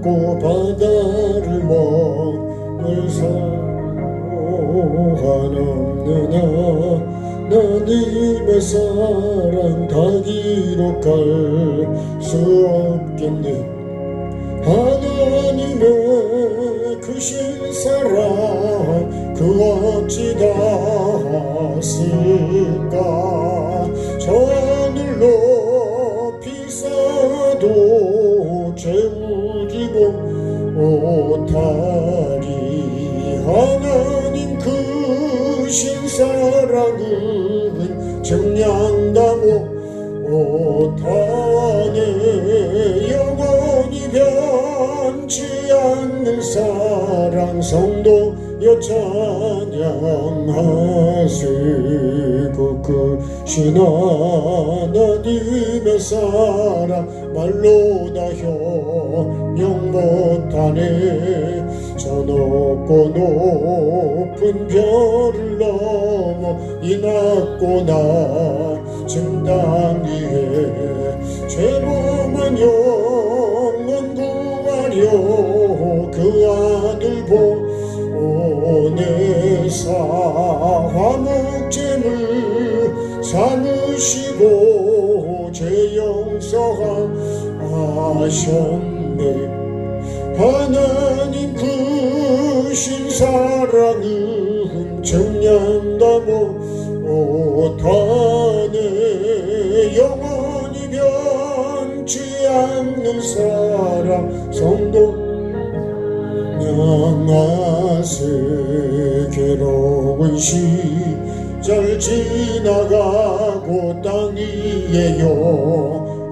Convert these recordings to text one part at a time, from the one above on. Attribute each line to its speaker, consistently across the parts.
Speaker 1: 삼고 바다를 먹을 한없느냐 나님의 사랑 다 기록할 수 없겠네. 하나님의 크신 사랑 그 어찌 닿았을까. 저 하늘 높이 쌓아도 채우지 못하리. 하나님 크신 사랑은 정량다 못하네. 영원히 변치 않는 사랑 성도여 찬양하세. 그 크신 하나님의 사랑 말로 다 형용 못하네. 저 높고 높은 별을 넘어 이 낮고 낮은 땅 위에 죄범한 영혼 구하려 그 아들 보내사 화목제물 삼으시고 죄 용서하셨네. 하나님 크신 사랑은 정량다 못하네. 영원히 변치 않는 사랑 성도 명하세. 괴로운 시절 지나가고 땅 위에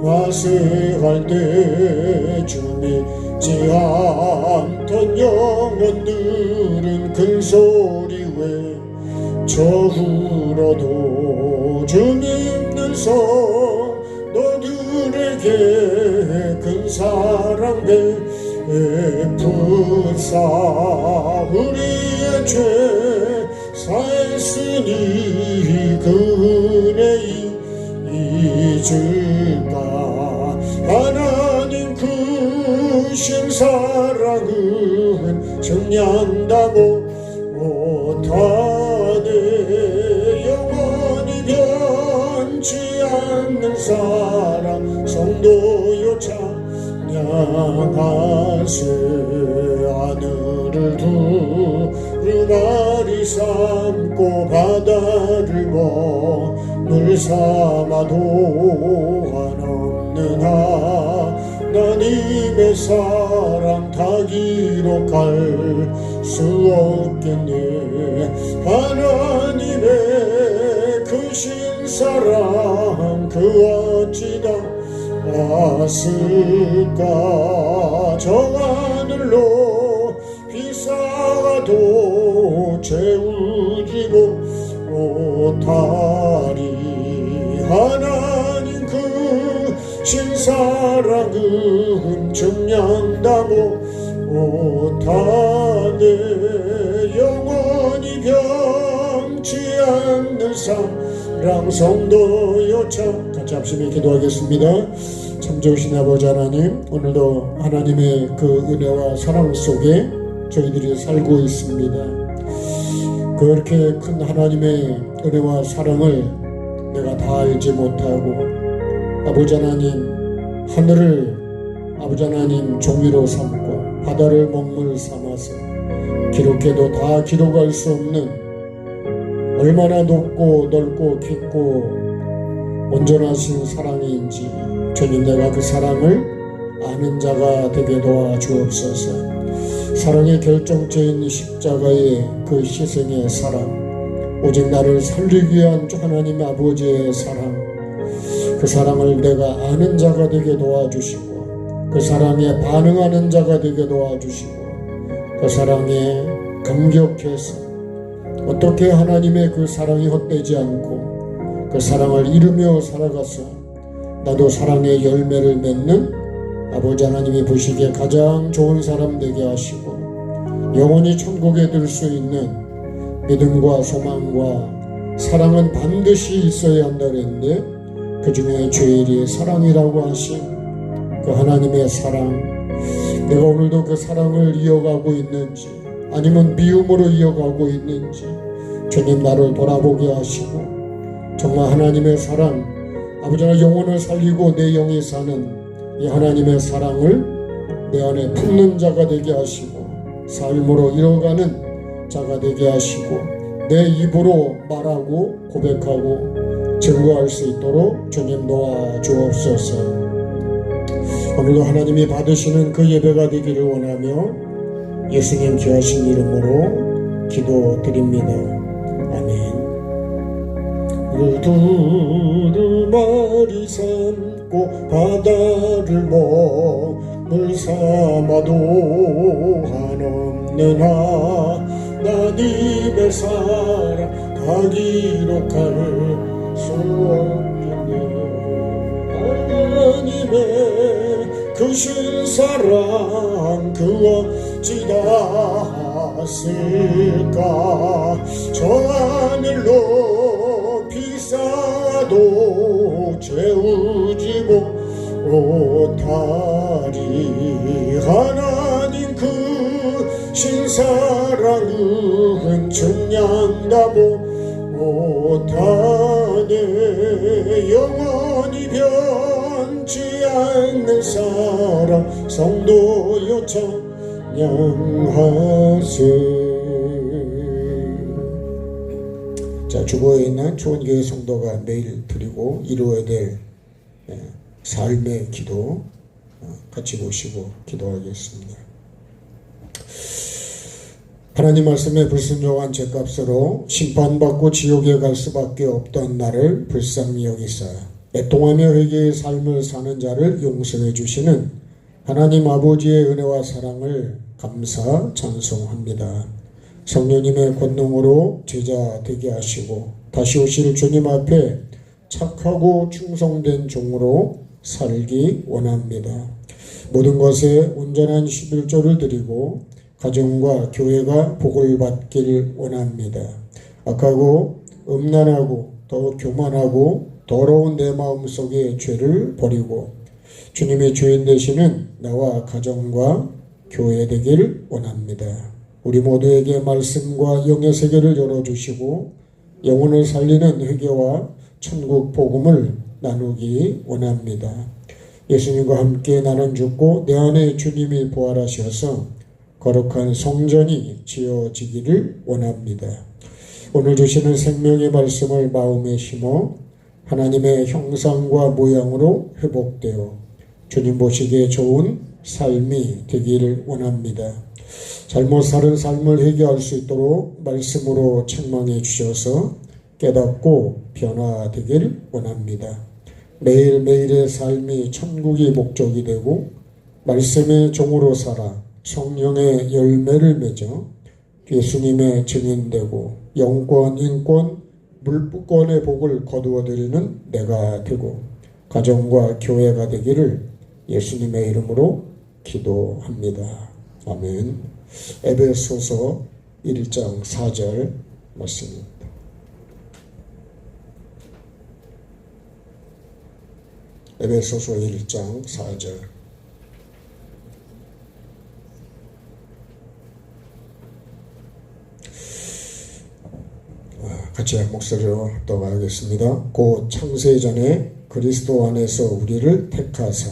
Speaker 1: 영화세할 때 주님 지 않던 영혼들은 큰 소리 외쳐 울어도 주님은 성도들에게 큰 사랑 베푸사 우리의 죄 사했으니 그 은혜 잊을까. 하나님 크신 사랑은 정량다 못하네. 영원히 변치 않는 사랑 성도여 찬양하세. 하늘을 두루마리 삼고 바다를 먹물 삼아도 한없는 하나님의 사랑 다 기록할 수 없겠네. 하나님의 크신 사랑 그 어찌 닿았을까. 저 하늘로 비싸도 채우지 못하리. 하나님 크신 사랑은 정량다 못하네. 영원히 변치 않는 사랑 성도여 같이 합심에 기도하겠습니다. 참 좋으신 아버지 하나님, 오늘도 하나님의 그 은혜와 사랑 속에 저희들이 살고 있습니다. 그렇게 큰 하나님의 은혜와 사랑을 내가 다 알지 못하고 아버지 하나님 하늘을 아버지 하나님 종이로 삼고 바다를 먹물 삼아서 기록해도 다 기록할 수 없는 얼마나 높고 넓고 깊고 온전하신 사랑인지 주님 내가 그 사랑을 아는 자가 되게 도와주옵소서. 사랑의 결정체인 십자가의 그 희생의 사랑, 오직 나를 살리기 위한 하나님 아버지의 사랑, 그 사랑을 내가 아는 자가 되게 도와주시고 그 사랑에 반응하는 자가 되게 도와주시고 그 사랑에 감격해서 어떻게 하나님의 그 사랑이 헛되지 않고 그 사랑을 이루며 살아가서 나도 사랑의 열매를 맺는 아버지 하나님이 보시기에 가장 좋은 사람 되게 하시고 영원히 천국에 들 수 있는 믿음과 소망과 사랑은 반드시 있어야 한다 그랬는데 그 중에 제일이 사랑이라고 하신 그 하나님의 사랑, 내가 오늘도 그 사랑을 이어가고 있는지 아니면 미움으로 이어가고 있는지 주님 나를 돌아보게 하시고 정말 하나님의 사랑 아버지가 영혼을 살리고 내 영이 사는 이 하나님의 사랑을 내 안에 품는 자가 되게 하시고 삶으로 이어가는 자가 되게 하시고 내 입으로 말하고 고백하고 증거할 수 있도록 주님 도와주옵소서. 오늘도 하나님이 받으시는 그 예배가 되기를 원하며 예수님 귀하신 이름으로 기도드립니다. 아멘. 두루마리 삼고 바다를 먹물 삼아도 한없는 하나님의 사랑 다 기록할 수 없겠네. 하나님의 그 신사랑 그 어찌 닿았을까. 저 하늘로 비싸도 채우지 못하리. 하나님 그 신사랑은 측량 다 못하네. 영원히 변치 않는 사랑 성도여 찬양하세. 자, 주보에 있는 초원교회 성도가 매일 드리고 이루어야 될 삶의 기도 같이 보시고 기도하겠습니다. 하나님 말씀에 불순종한 죄값으로 심판받고 지옥에 갈 수밖에 없던 나를 불쌍히 여기사 애통하며 회개의 삶을 사는 자를 용서해 주시는 하나님 아버지의 은혜와 사랑을 감사 찬송합니다. 성령님의 권능으로 제자 되게 하시고 다시 오실 주님 앞에 착하고 충성된 종으로 살기 원합니다. 모든 것에 온전한 11조를 드리고 가정과 교회가 복을 받길 원합니다. 악하고 음란하고 더 교만하고 더러운 내 마음속의 죄를 버리고 주님의 주인 되시는 나와 가정과 교회 되길 원합니다. 우리 모두에게 말씀과 영의 세계를 열어주시고 영혼을 살리는 회개와 천국 복음을 나누기 원합니다. 예수님과 함께 나는 죽고 내 안에 주님이 부활하셔서 거룩한 성전이 지어지기를 원합니다. 오늘 주시는 생명의 말씀을 마음에 심어 하나님의 형상과 모양으로 회복되어 주님 보시기에 좋은 삶이 되기를 원합니다. 잘못 사는 삶을 해결할 수 있도록 말씀으로 책망해 주셔서 깨닫고 변화되길 원합니다. 매일매일의 삶이 천국이 목적이 되고 말씀의 종으로 살아 성령의 열매를 맺어 예수님의 증인되고 영권, 인권, 물권의 복을 거두어드리는 내가 되고 가정과 교회가 되기를 예수님의 이름으로 기도합니다. 아멘. 에베소서 1장 4절 말씀입니다. 에베소서 1장 4절. 같이 목소리로 떠가겠습니다. 곧 창세전에 그리스도 안에서 우리를 택하사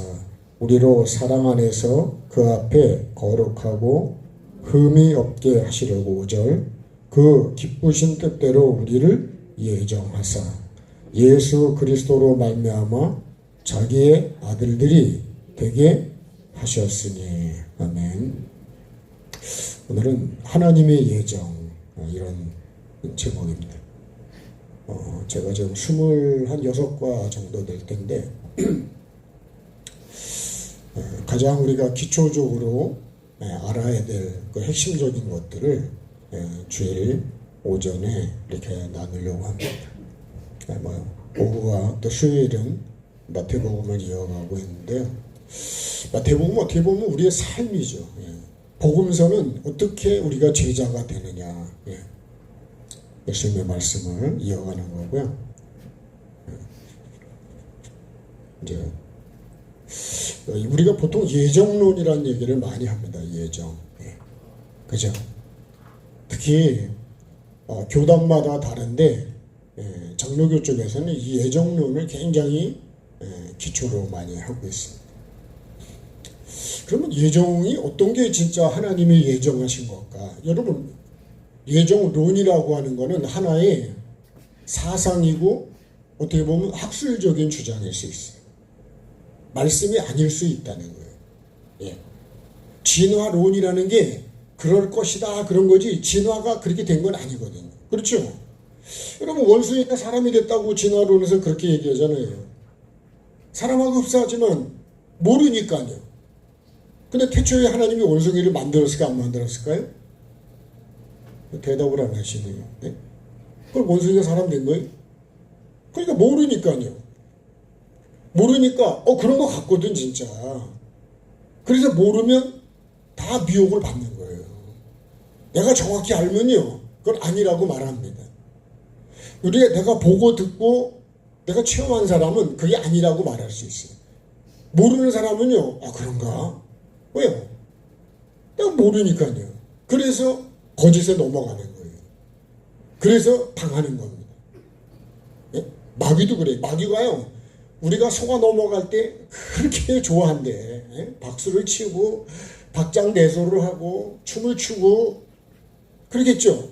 Speaker 1: 우리로 사랑 안에서 그 앞에 거룩하고 흠이 없게 하시려고 5절 그 기쁘신 뜻대로 우리를 예정하사 예수 그리스도로 말미암아 자기의 아들들이 되게 하셨으니. 아멘. 오늘은 하나님의 예정 이런 제목입니다. 제가 지금 26과 정도 될 텐데 가장 우리가 기초적으로 알아야 될 그 핵심적인 것들을 주일 오전에 이렇게 나누려고 합니다. 오후와 또 수요일은 마태복음을 이어가고 있는데요. 마태복음 어떻게 보면 우리의 삶이죠. 복음서는 어떻게 우리가 제자가 되느냐. 예수님의 말씀을 이어가는 거고요. 이제 우리가 보통 예정론이라는 얘기를 많이 합니다. 예정. 그죠? 특히 교단마다 다른데 장로교 쪽에서는 이 예정론을 굉장히 기초로 많이 하고 있습니다. 그러면 예정이 어떤 게 진짜 하나님이 예정하신 걸까? 여러분, 예정론이라고 하는 것은 하나의 사상이고 어떻게 보면 학술적인 주장일 수 있어요. 말씀이 아닐 수 있다는 거예요. 진화론이라는 게 그럴 것이다 그런 거지 진화가 그렇게 된 건 아니거든요. 그렇죠? 여러분, 원숭이가 사람이 됐다고 진화론에서 그렇게 얘기하잖아요. 사람하고 흡사하지만 모르니까요. 근데 태초에 하나님이 원숭이를 만들었을까 안 만들었을까요? 대답을 안 하시네요. 네? 그럼 원숭이가 사람 된 거예요? 그러니까 모르니까요. 모르니까 그런 거 같거든 진짜. 그래서 모르면 다 미혹을 받는 거예요. 내가 정확히 알면요 그건 아니라고 말합니다. 내가 보고 듣고 내가 체험한 사람은 그게 아니라고 말할 수 있어요. 모르는 사람은요 그런가? 왜요? 내가 모르니까요. 그래서 거짓에 넘어가는 거예요. 그래서 당하는 겁니다. 마귀도 그래요. 마귀가요 우리가 속아 넘어갈 때 그렇게 좋아한대. 박수를 치고 박장대소를 하고 춤을 추고 그러겠죠.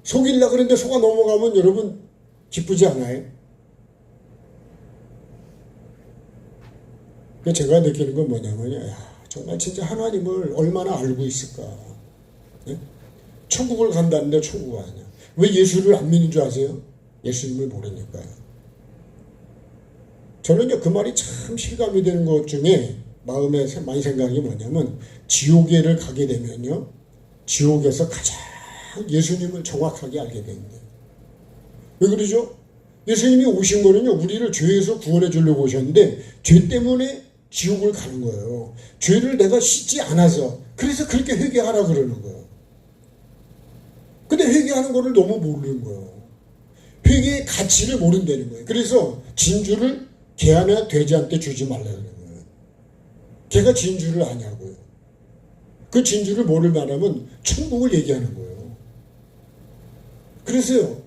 Speaker 1: 속이려고 그러는데 속아 넘어가면 여러분 기쁘지 않아요? 제가 느끼는 건 뭐냐면요. 정말 진짜 하나님을 얼마나 알고 있을까. 천국을 간다는데 천국 아니야. 왜 예수를 안 믿는 줄 아세요? 예수님을 모르니까요. 저는요 그 말이 참 실감이 되는 것 중에 마음에 많이 생각이 뭐냐면 지옥에를 가게 되면요 지옥에서 가장 예수님을 정확하게 알게 됩니다. 왜 그러죠? 예수님이 오신 거는요 우리를 죄에서 구원해 주려고 오셨는데 죄 때문에 지옥을 가는 거예요. 죄를 내가 씻지 않아서. 그래서 그렇게 회개하라 그러는 거예요. 근데 회개하는 거를 너무 모르는 거예요. 회개의 가치를 모른다는 거예요. 그래서 진주를 개나 돼지한테 주지 말라는 거예요. 걔가 진주를 아냐고요. 그 진주를 모를 만하면 천국을 얘기하는 거예요. 그래서요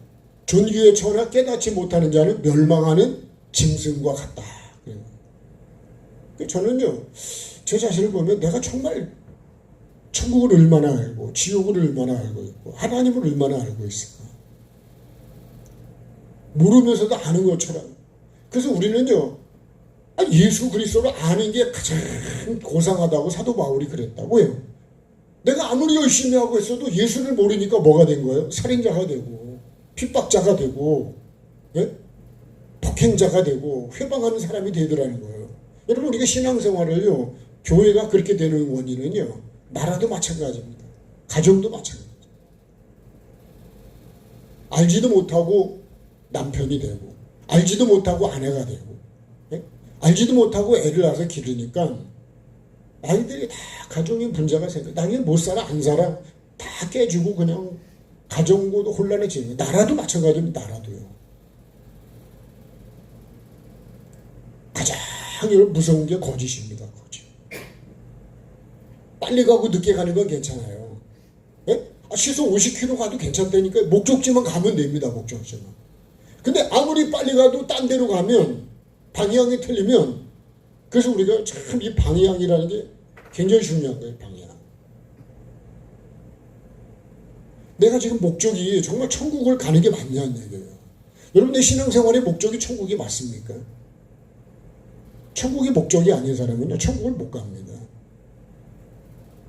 Speaker 1: 존귀에 처하나 깨닫지 못하는 자는 멸망하는 짐승과 같다. 저는요 제 자신을 보면 내가 정말 천국을 얼마나 알고 지옥을 얼마나 알고 있고 하나님을 얼마나 알고 있을까. 모르면서도 아는 것처럼. 그래서 우리는요 예수 그리스도를 아는 게 가장 고상하다고 사도 바울이 그랬다고요. 내가 아무리 열심히 하고 있어도 예수를 모르니까 뭐가 된 거예요? 살인자가 되고 핍박자가 되고 폭행자가 되고 회방하는 사람이 되더라는 거예요. 여러분 우리가 신앙생활을요 교회가 그렇게 되는 원인은요 나라도 마찬가지입니다. 가정도 마찬가지입니다. 알지도 못하고 남편이 되고 알지도 못하고 아내가 되고 알지도 못하고 애를 낳아서 기르니까 아이들이 다 가정의 문제가 생겨. 나중에 못 살아 안 살아 다 깨지고 그냥 가정고도 혼란해지는 거예요. 나라도 마찬가지입니다. 나라도요. 가장 무서운 게 거짓입니다. 거짓. 빨리 가고 늦게 가는 건 괜찮아요. 시속 50km 가도 괜찮다니까. 목적지만 가면 됩니다. 목적지만. 근데 아무리 빨리 가도 딴 데로 가면 방향이 틀리면 그래서 우리가 참 이 방향이라는 게 굉장히 중요한 거예요. 방향. 내가 지금 목적이 정말 천국을 가는 게 맞냐는 얘기예요. 여러분 내 신앙생활의 목적이 천국이 맞습니까? 천국이 목적이 아닌 사람은요 천국을 못 갑니다.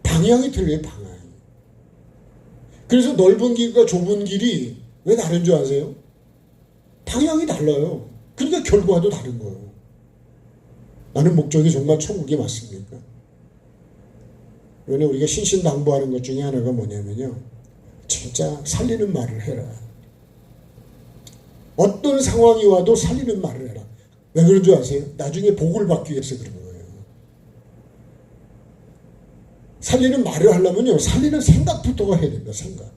Speaker 1: 방향이 틀려요. 방향. 그래서 넓은 길과 좁은 길이 왜 다른 줄 아세요? 방향이 달라요. 그러니까 결과도 다른 거예요. 나는 목적이 정말 천국이 맞습니까? 이번에 우리가 신신당부하는 것 중에 하나가 뭐냐면요 진짜 살리는 말을 해라. 어떤 상황이 와도 살리는 말을 해라. 왜 그런 줄 아세요? 나중에 복을 받기 위해서 그런 거예요. 살리는 말을 하려면요 살리는 생각부터가 해야 됩니다. 생각.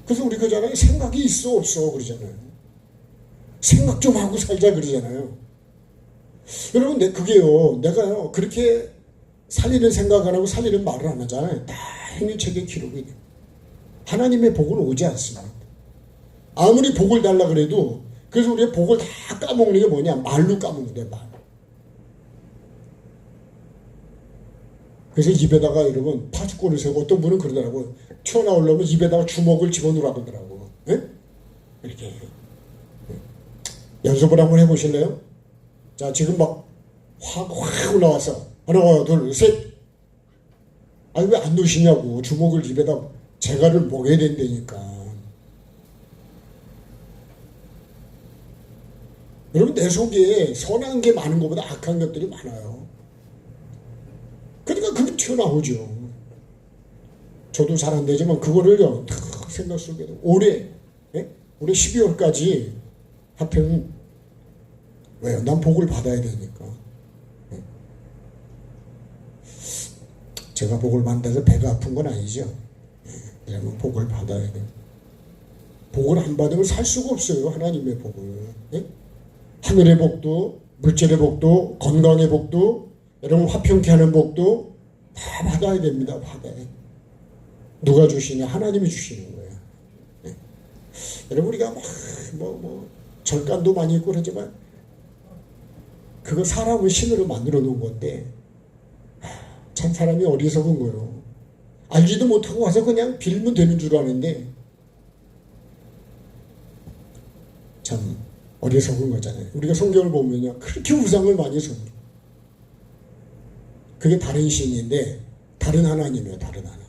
Speaker 1: 그래서 우리 그잖아요 생각이 있어 없어 그러잖아요. 생각 좀 하고 살자 그러잖아요. 여러분, 그게요, 내가요, 그렇게 살리는 생각 안 하고 살리는 말을 안 하잖아요. 다 행위책에 기록이 돼요. 하나님의 복은 오지 않습니다. 아무리 복을 달라 그래도, 그래서 우리가 복을 다 까먹는 게 뭐냐? 말로 까먹는 거예요, 말. 그래서 입에다가 여러분 파주꾼을 세우고, 어떤 분은 그러더라고요. 튀어나오려면 입에다가 주먹을 집어넣으라 그러더라고요. 네? 이렇게 연습을 한번 해보실래요? 자, 지금 막 확 올라와서 하나 둘 셋. 아니 왜 안 넣으시냐고. 주먹을 입에다 재갈을 먹여야 된다니까. 여러분, 내 속에 선한 게 많은 것보다 악한 것들이 많아요. 그러니까 그게 튀어나오죠. 저도 잘 안 되지만 그거를요, 탁 생각 속에 올해 12월까지 하필 왜요? 난 복을 받아야 되니까. 제가 복을 받는다고 배가 아픈 건 아니죠. 왜냐면 복을 받아야 돼요. 복을 안 받으면 살 수가 없어요. 하나님의 복을. 하늘의 복도, 물질의 복도, 건강의 복도, 여러분 화평케 하는 복도 다 받아야 됩니다. 받아야 돼요. 누가 주시냐? 하나님이 주시는 거예요. 여러분, 우리가 막 절간도 많이 있고 그러지만 그거 사람을 신으로 만들어 놓은 건데 참 사람이 어리석은 거예요. 알지도 못하고 와서 그냥 빌면 되는 줄 아는데 참 어리석은 거잖아요. 우리가 성경을 보면요, 그렇게 우상을 많이 섬겨. 그게 다른 신인데 다른 하나님이에요. 다른 하나.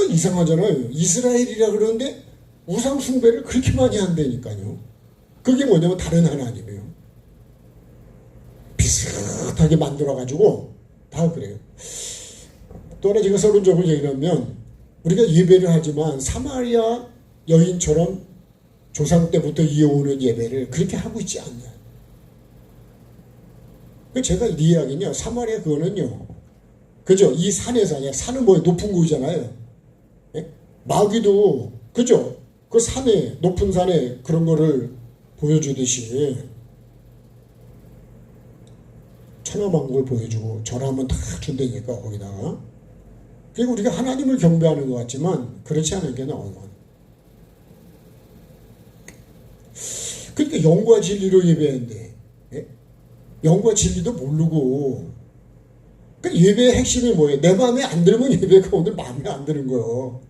Speaker 1: 이상하잖아요. 이스라엘이라 그러는데 우상 숭배를 그렇게 많이 한다니까요. 그게 뭐냐면 다른 하나님이에요. 비슷하게 만들어가지고 다 그래요. 또 하나 제가 서론적으로 얘기하면, 우리가 예배를 하지만 사마리아 여인처럼 조상 때부터 이어오는 예배를 그렇게 하고 있지 않냐. 제가 이 이야기는요, 사마리아 그거는요, 그죠? 이 산에서, 산은 뭐예요? 높은 곳이잖아요. 마귀도 그죠? 그 산에, 높은 산에 그런 거를 보여주듯이 천하만국을 보여주고 절하면 다 준다니까 거기다가. 그리고 우리가 하나님을 경배하는 것 같지만 그렇지 않은 게 나오는 거예요. 그러니까 영과 진리로 예배하는데 영과 진리도 모르고, 그러니까 예배의 핵심이 뭐예요? 내 마음에 안 들면 예배가 오늘 마음에 안 드는 거예요.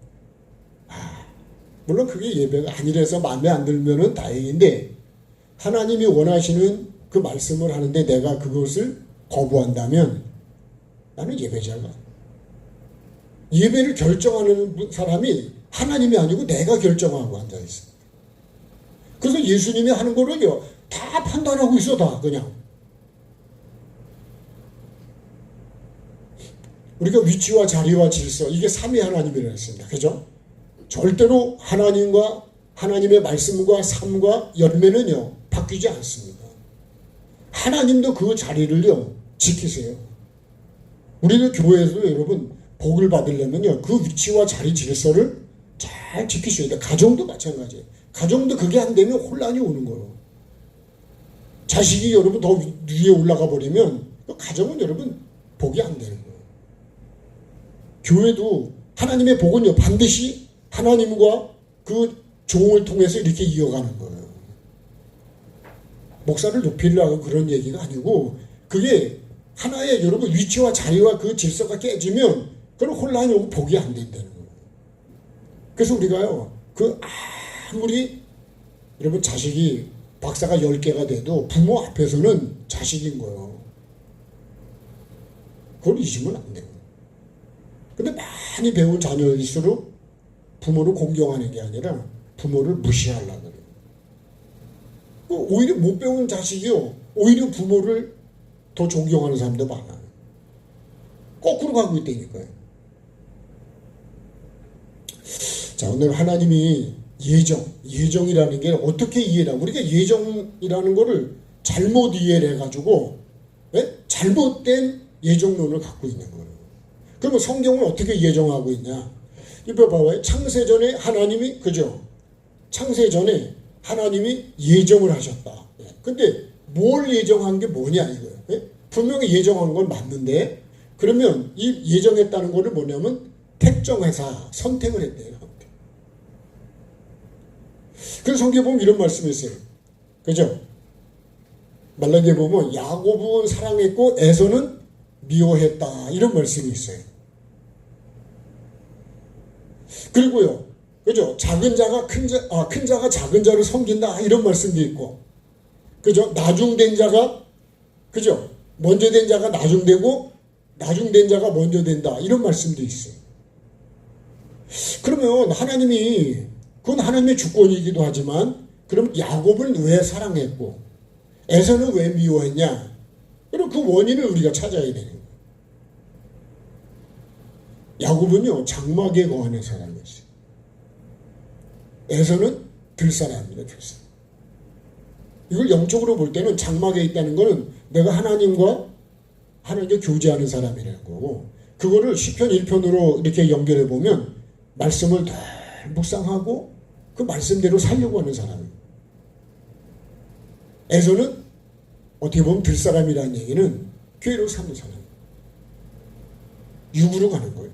Speaker 1: 물론 그게 예배가 아니라서 마음에 안 들면은 다행인데, 하나님이 원하시는 그 말씀을 하는데 내가 그것을 거부한다면 나는 예배자가. 예배를 결정하는 사람이 하나님이 아니고 내가 결정하고 앉아있어. 그래서 예수님이 하는 거를요, 다 판단하고 있어. 다 그냥. 우리가 위치와 자리와 질서, 이게 삼위 하나님이라고 했습니다. 그죠? 절대로 하나님과 하나님의 말씀과 삶과 열매는요 바뀌지 않습니다. 하나님도 그 자리를요 지키세요. 우리도 교회에서도 여러분 복을 받으려면요 그 위치와 자리 질서를 잘 지키셔야 돼요. 가정도 마찬가지예요. 가정도 그게 안 되면 혼란이 오는 거예요. 자식이 여러분 더 위에 올라가 버리면 그 가정은 여러분 복이 안 되는 거예요. 교회도 하나님의 복은요 반드시 하나님과 그 종을 통해서 이렇게 이어가는 거예요. 목사를 높이려고 그런 얘기가 아니고, 그게 하나의 여러분 위치와 자리와 그 질서가 깨지면 그런 혼란이 오고 복이 안 된다는 거예요. 그래서 우리가요, 그 아무리 여러분 자식이 박사가 10개가 돼도 부모 앞에서는 자식인 거예요. 그걸 잊으면 안 돼요. 근데 많이 배운 자녀일수록 부모를 공경하는 게 아니라 부모를 무시하려고 그래요. 오히려 못 배운 자식이요, 오히려 부모를 더 존경하는 사람도 많아요. 거꾸로 가고 있다니까요. 자, 오늘 하나님이 예정이라는 게 어떻게 이해라? 우리가 예정이라는 거를 잘못 이해를 해가지고 잘못된 예정론을 갖고 있는 거예요. 그러면 성경을 어떻게 예정하고 있냐? 이거 봐봐요. 창세전에 하나님이, 그죠? 창세전에 하나님이 예정을 하셨다. 근데 뭘 예정한 게 뭐냐 이거예요. 분명히 예정한 건 맞는데 그러면 이 예정했다는 거를 뭐냐면 택정해서 선택을 했대요. 그래서 성경에 보면 이런 말씀이 있어요. 그죠? 말라기에 보면 야곱은 사랑했고 에서는 미워했다. 이런 말씀이 있어요. 그리고요. 그죠? 작은 자가 큰 자가 작은 자를 섬긴다. 이런 말씀도 있고. 그죠? 나중된 자가 그죠? 먼저 된 자가 나중되고 나중된 자가 먼저 된다. 이런 말씀도 있어요. 그러면 하나님이 그건 하나님의 주권이기도 하지만 그럼 야곱을 왜 사랑했고 에서는 왜 미워했냐? 그럼 그 원인을 우리가 찾아야 되는 거예요. 야곱은요 장막에 거하는 사람이었어요. 에서는 들사람입니다. 들사람. 이걸 영적으로 볼 때는 장막에 있다는 것은 내가 하나님과 교제하는 사람이라는 거고 그거를 시편 1편으로 이렇게 연결해 보면 말씀을 늘 묵상하고 그 말씀대로 살려고 하는 사람입니다. 에서는 어떻게 보면 들사람이라는 얘기는 교회로 사는 사람. 육으로 가는 거예요.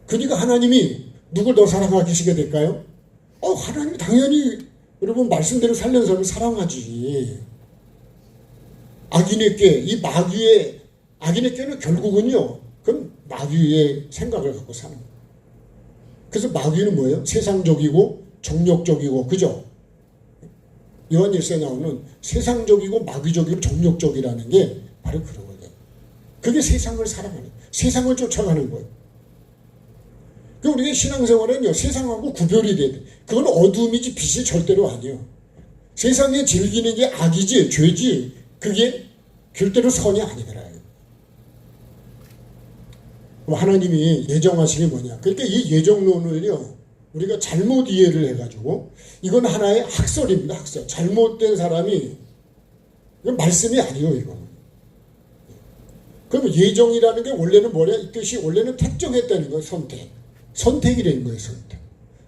Speaker 1: 그러니까 하나님이 누굴 더 사랑하시게 될까요? 하나님이 당연히 여러분 말씀대로 살려는 사람을 사랑하지. 악인의 꾀, 이 마귀의 악인의 꾀는 결국은요. 그건 마귀의 생각을 갖고 사는 거예요. 그래서 마귀는 뭐예요? 세상적이고 정욕적이고 그죠? 요한 1서에 나오는 세상적이고 마귀적이고 정욕적이라는 게 바로 그런 거예요. 그게 세상을 사랑하는 거예요. 세상을 쫓아가는 거예요. 그러니까 우리가 신앙생활은요. 세상하고 구별이 돼야 돼. 그건 어둠이지 빛이 절대로 아니에요. 세상에 즐기는 게 악이지 죄지 그게 절대로 선이 아니더라요. 하나님이 예정하신 게 뭐냐. 그러니까 이 예정론을요. 우리가 잘못 이해를 해가지고 이건 하나의 학설입니다. 학설. 잘못된 사람이 이건 말씀이 아니에요. 이거는. 그럼 예정이라는 게 원래는 뭐냐. 이 뜻이 원래는 택정했다는 거예요. 선택이라는 거예요.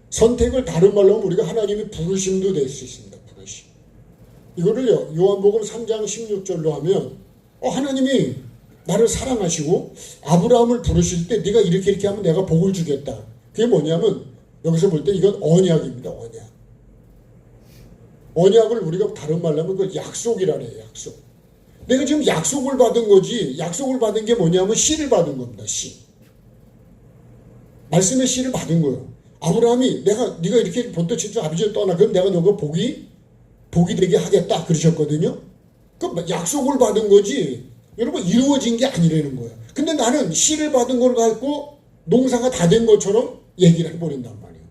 Speaker 1: 선택을 다른 말로 하면 우리가 하나님의 부르심도 될 수 있습니다. 부르심. 이거를요. 요한복음 3장 16절로 하면 하나님이 나를 사랑하시고 아브라함을 부르실 때 네가 이렇게 하면 내가 복을 주겠다. 그게 뭐냐면 여기서 볼 때 이건 언약입니다. 언약. 언약을 우리가 다른 말로 하면 그 약속이라네요. 약속. 내가 지금 약속을 받은 거지. 약속을 받은 게 뭐냐면 씨를 받은 겁니다. 씨. 말씀의 씨를 받은 거예요. 아브라함이 네가 이렇게 본토 친척 아버지를 떠나 그럼 내가 너가 복이 되게 하겠다 그러셨거든요. 그 약속을 받은 거지. 여러분 이루어진 게 아니라는 거예요. 근데 나는 씨를 받은 걸 갖고 농사가 다 된 것처럼 얘기를 해버린단 말이에요.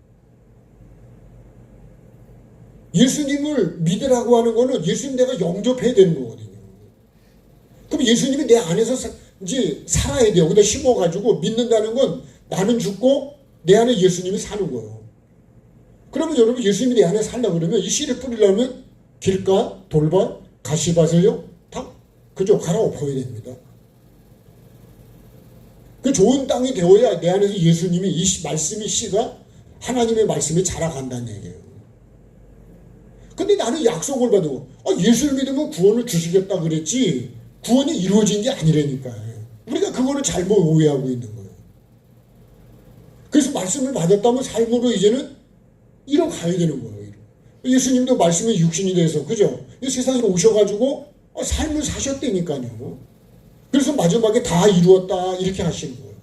Speaker 1: 예수님을 믿으라고 하는 거는 예수님 내가 영접해야 되는 거거든요. 그럼 예수님이 내 안에서 이제 살아야 돼요. 근데 심어가지고 믿는다는 건 나는 죽고 내 안에 예수님이 사는 거예요. 그러면 여러분 예수님이 내 안에 살려고 그러면 이 씨를 뿌리려면 길가, 돌밭, 가시밭을요 다 그죠 갈아엎어야 됩니다. 그 좋은 땅이 되어야 내 안에서 예수님이 이 말씀이 씨가 하나님의 말씀이 자라간다는 얘기예요. 근데 나는 약속을 받고 예수를 믿으면 구원을 주시겠다 그랬지 구원이 이루어진 게 아니라니까요. 우리가 그거를 잘못 오해하고 있는 거예요. 그래서 말씀을 받았다면 삶으로 이제는 이뤄가야 되는 거예요. 예수님도 말씀이 육신이 돼서 그죠? 이 세상에 오셔가지고 삶을 사셨다니까요. 그래서 마지막에 다 이루었다 이렇게 하시는 거예요.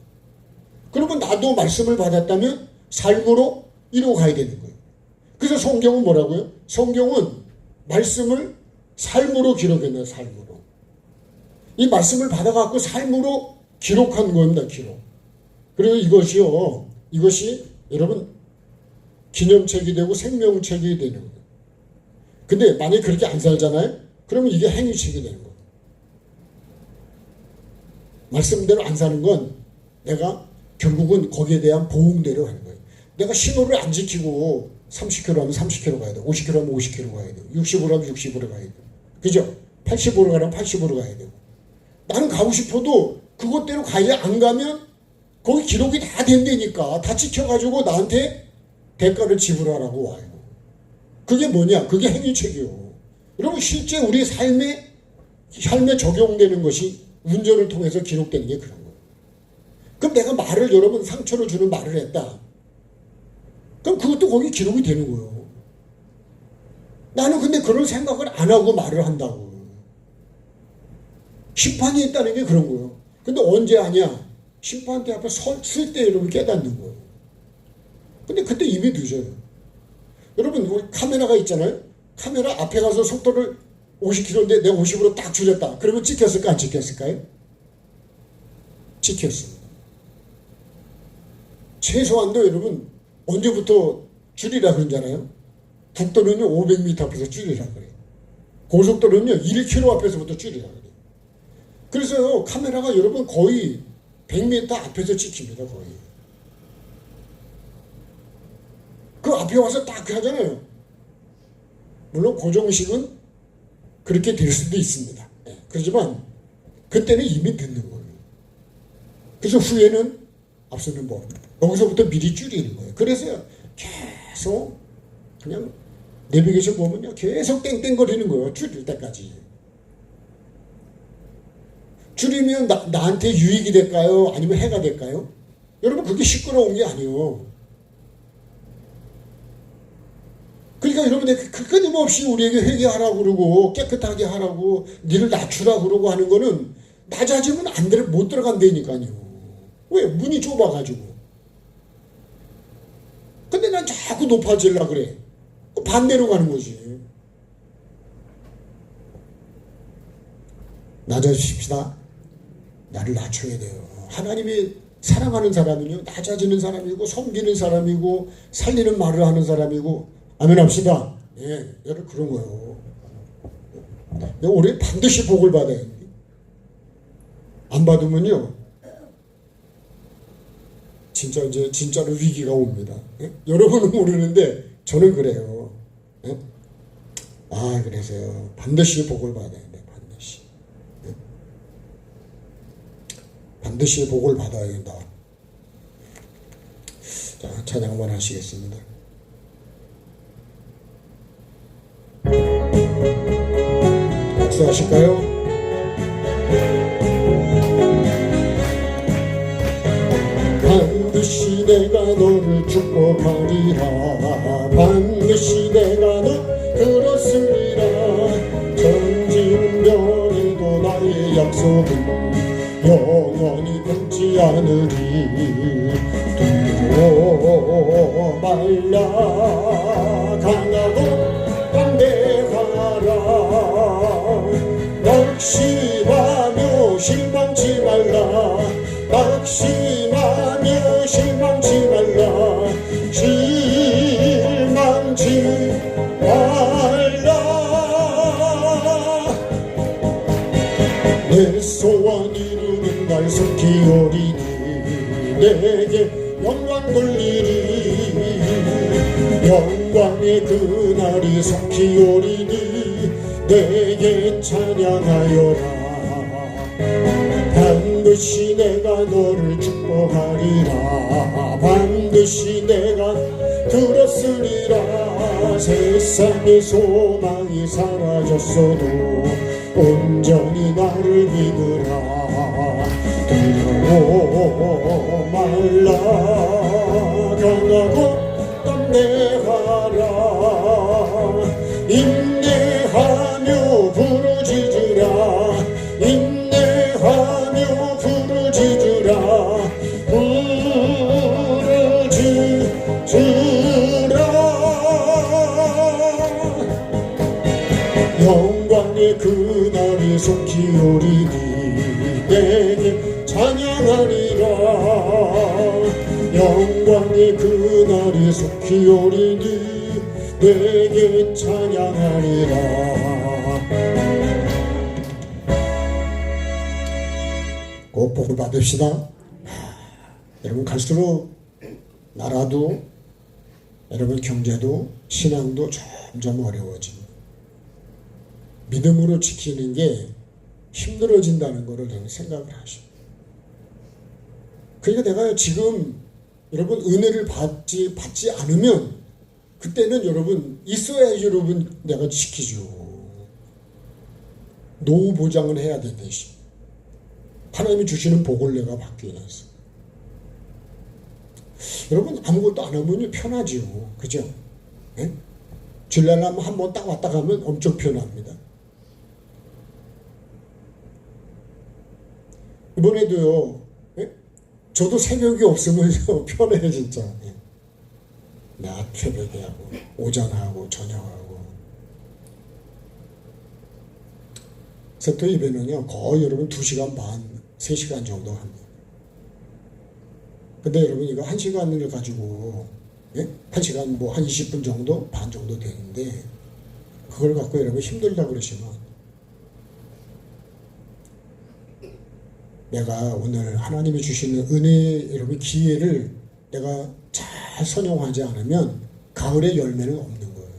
Speaker 1: 그러면 나도 말씀을 받았다면 삶으로 이뤄가야 되는 거예요. 그래서 성경은 뭐라고요? 성경은 말씀을 삶으로 기록했네요. 삶으로. 이 말씀을 받아갖고 삶으로 기록한 겁니다. 기록. 그래서 이것이 여러분 기념책이 되고 생명책이 되는 거예요. 근데 만약에 그렇게 안 살잖아요? 그러면 이게 행위책이 되는 거예요. 말씀대로 안 사는 건 내가 결국은 거기에 대한 보응대로 하는 거예요. 내가 신호를 안 지키고 30km 하면 30km 가야 돼. 50km 하면 50km 가야 돼. 60으로 하면 60으로 가야 돼. 그죠? 80으로 가면 80으로 가야 되고. 나는 가고 싶어도 그것대로 가야 안 가면 거기 기록이 다 된다니까. 다 지켜가지고 나한테 대가를 지불하라고 와요. 그게 뭐냐? 그게 행위책이요. 여러분 실제 우리 삶에 적용되는 것이 운전을 통해서 기록되는 게 그런 거예요. 그럼 내가 말을 여러분 상처를 주는 말을 했다. 그럼 그것도 거기 기록이 되는 거예요. 나는 근데 그런 생각을 안 하고 말을 한다고. 심판이 있다는 게 그런 거예요. 근데 언제 하냐? 심판대 앞에 설 때 여러분 깨닫는 거예요. 근데 그때 이미 늦어요. 여러분 우리 카메라가 있잖아요. 카메라 앞에 가서 속도를 50km인데 내가 50으로 딱 줄였다. 그러면 찍혔을까 안 찍혔을까요? 찍혔습니다. 최소한도 여러분 언제부터 줄이라 그러잖아요. 국도는요 500m 앞에서 줄이라 그래요. 고속도로는요 1km 앞에서부터 줄이라 그래요. 그래서 카메라가 여러분 거의 100m 앞에서 찍힙니다. 거의. 그 앞에 와서 딱 하잖아요. 물론 고정식은 그렇게 될 수도 있습니다. 그렇지만 그때는 이미 늦는 거예요. 그래서 후에는 앞서는 뭐 여기서부터 미리 줄이는 거예요. 그래서 계속 그냥 내비게이션 보면요 계속 땡땡거리는 거예요. 줄일 때까지. 줄이면 나한테 유익이 될까요? 아니면 해가 될까요? 여러분 그게 시끄러운 게 아니에요. 그러니까 여러분들 끊임없이 우리에게 회개하라고 그러고 깨끗하게 하라고 니를 낮추라고 그러고 하는 거는 낮아지면 못 들어간다니까요. 왜? 문이 좁아가지고. 근데 난 자꾸 높아지려고 그래. 반대로 가는 거지. 낮아지십시다. 나를 낮춰야 돼요. 하나님이 사랑하는 사람은요 낮아지는 사람이고 섬기는 사람이고 살리는 말을 하는 사람이고 아멘 합시다. 예, 여러분 그런 거예요. 우리 반드시 복을 받아야 돼. 안 받으면요 진짜 이제 진짜로 위기가 옵니다. 예? 여러분은 모르는데 저는 그래요. 예? 아 그래서요 반드시 복을 받아야 돼. 반드시. 예? 반드시 복을 받아야 된다. 자 찬양 한번 하시겠습니다. 박수하실까요? 반드시 내가 너를 축복하리라. 반드시 내가 너 들었으리라. 천지는 변해도 나의 약속은 영원히 변치 않으리. 두려워 말라. 강하고 낙심하며 실망치 말라. 낙심하며 실망치 말라. 실망치 말라. 내 소원 이루는 날 속히 오리니 내게 영광 돌리리. 영광의 그날이 속히 오리니 내게 찬양하여라. 반드시 내가 너를 축복하리라. 반드시 내가 들었으리라. 세상의 소망이 사라졌어도 온전히 나를 믿으라. 두려워 말라. 강하고 담대하라. 인내하며 부르짖으라. 인내하며 부르짖으라. 부르짖으라. 영광의 그날이 속히 오리니 내게 찬양하리라. 영광의 그날이 속히 오리니 내게 찬양하리라. 꼭 복을 받읍시다. 여러분 갈수록 나라도 여러분 경제도 신앙도 점점 어려워집니다. 믿음으로 지키는 게 힘들어진다는 것을 생각을 하시고. 그러니까 내가 지금 여러분 은혜를 받지 않으면 그때는 여러분 있어야지 여러분 내가 지키죠. 노후 보장을 해야 되듯이 하나님이 주시는 복을 내가 받기 위해서. 여러분 아무것도 안 하면 편하지요. 그죠? 예? 주일날 한번 딱 왔다 가면 엄청 편합니다. 이번에도요. 예? 저도 새벽이 없으면 편해요 진짜. 예. 낮 새벽에 하고 오전하고 저녁하고 세터 예배는요 거의 여러분 2시간 반 3시간 정도 합니다. 근데 여러분 이거 1시간을 가지고 예? 1시간 뭐 한 20분 정도 반 정도 되는데 그걸 갖고 여러분 힘들다 그러시면 내가 오늘 하나님이 주시는 은혜 여러분 기회를 내가 잘 선용하지 않으면 가을에 열매는 없는 거예요.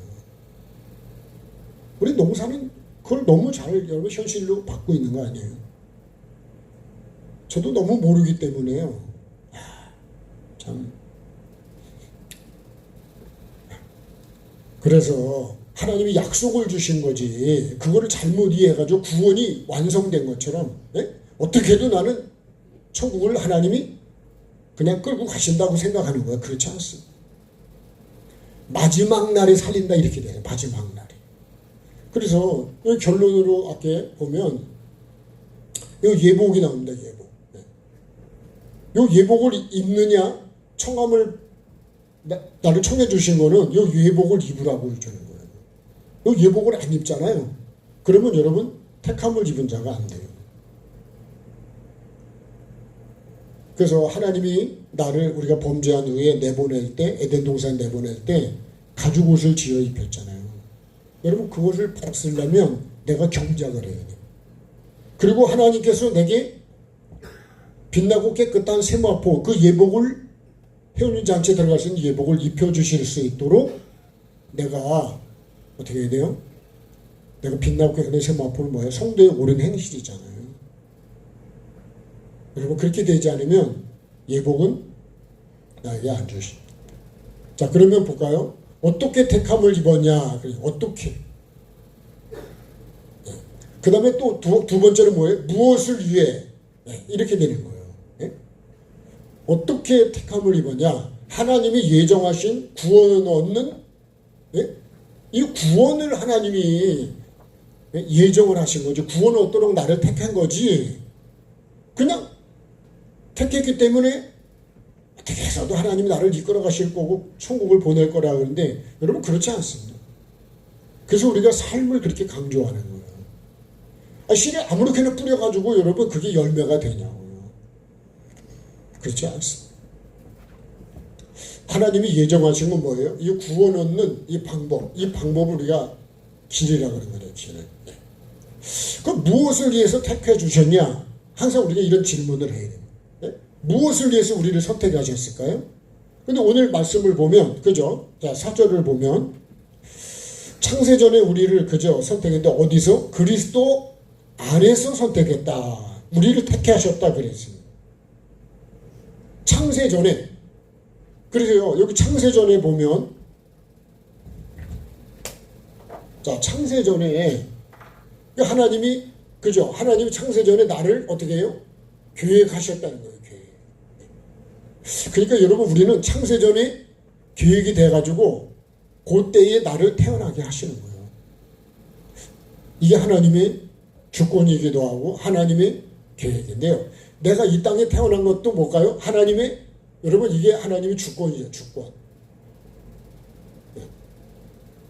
Speaker 1: 우리 농사는 그걸 너무 잘 여러분 현실로 받고 있는 거 아니에요? 저도 너무 모르기 때문에요. 참. 그래서 하나님이 약속을 주신 거지 그거를 잘못 이해해가지고 구원이 완성된 것처럼 네? 어떻게 해도 나는 천국을 하나님이 그냥 끌고 가신다고 생각하는 거야. 그렇지 않습니다. 마지막 날에 살린다 이렇게 돼요. 마지막 날에. 그래서 결론으로 앞에 보면 이 예복이 나옵니다. 예복. 이 예복을 입느냐 청함을 나를 청해 주신 거는 이 예복을 입으라고 해주는 거예요. 이 예복을 안 입잖아요. 그러면 여러분 택함을 입은 자가 안 돼요. 그래서 하나님이 나를 우리가 범죄한 후에 내보낼 때 에덴 동산 내보낼 때 가죽 옷을 지어 입혔잖아요. 여러분 그것을 벗으려면 내가 경작을 해야 돼요. 그리고 하나님께서 내게 빛나고 깨끗한 세마포 그 예복을 회원님 잔치에 들어갈 수 있는 예복을 입혀주실 수 있도록 내가 어떻게 해야 돼요? 내가 빛나고 깨끗한 세마포는 뭐예요? 성도의 옳은 행실이잖아요. 여러분 그렇게 되지 않으면 예복은 나에게 안 주십니다. 자 그러면 볼까요? 어떻게 택함을 입었냐? 어떻게? 네. 그 다음에 또 두 번째는 뭐예요? 무엇을 위해? 네. 이렇게 되는 거예요. 네? 어떻게 택함을 입었냐? 하나님이 예정하신 구원을 얻는 네? 이 구원을 하나님이 예정을 하신 거지. 구원을 얻도록 나를 택한 거지. 그냥 택했기 때문에 어떻게 해서도 하나님이 나를 이끌어 가실 거고 천국을 보낼 거라 그러는데 여러분 그렇지 않습니다. 그래서 우리가 삶을 그렇게 강조하는 거예요. 씨를 아무렇게나 뿌려가지고 여러분 그게 열매가 되냐고요. 그렇지 않습니다. 하나님이 예정하신 건 뭐예요? 이 구원 얻는 이 방법을 우리가 길이라 그러는 거예요. 길을. 그 무엇을 위해서 택해 주셨냐? 항상 우리가 이런 질문을 해야 돼요. 무엇을 위해서 우리를 선택하셨을까요? 근데 오늘 말씀을 보면, 그죠? 자, 4절을 보면, 창세전에 우리를 그저 선택했는데, 어디서? 그리스도 안에서 선택했다. 우리를 택하셨다. 그랬습니다. 창세전에. 그래서요, 여기 창세전에 보면, 자, 창세전에, 하나님이, 그죠? 하나님이 창세전에 나를 어떻게 해요? 계획하셨다는 거예요. 그러니까 여러분 우리는 창세전에 계획이 돼가지고 그때에 나를 태어나게 하시는 거예요. 이게 하나님의 주권이기도 하고 하나님의 계획인데요. 내가 이 땅에 태어난 것도 뭘까요? 하나님의 여러분 이게 하나님의 주권이죠. 주권.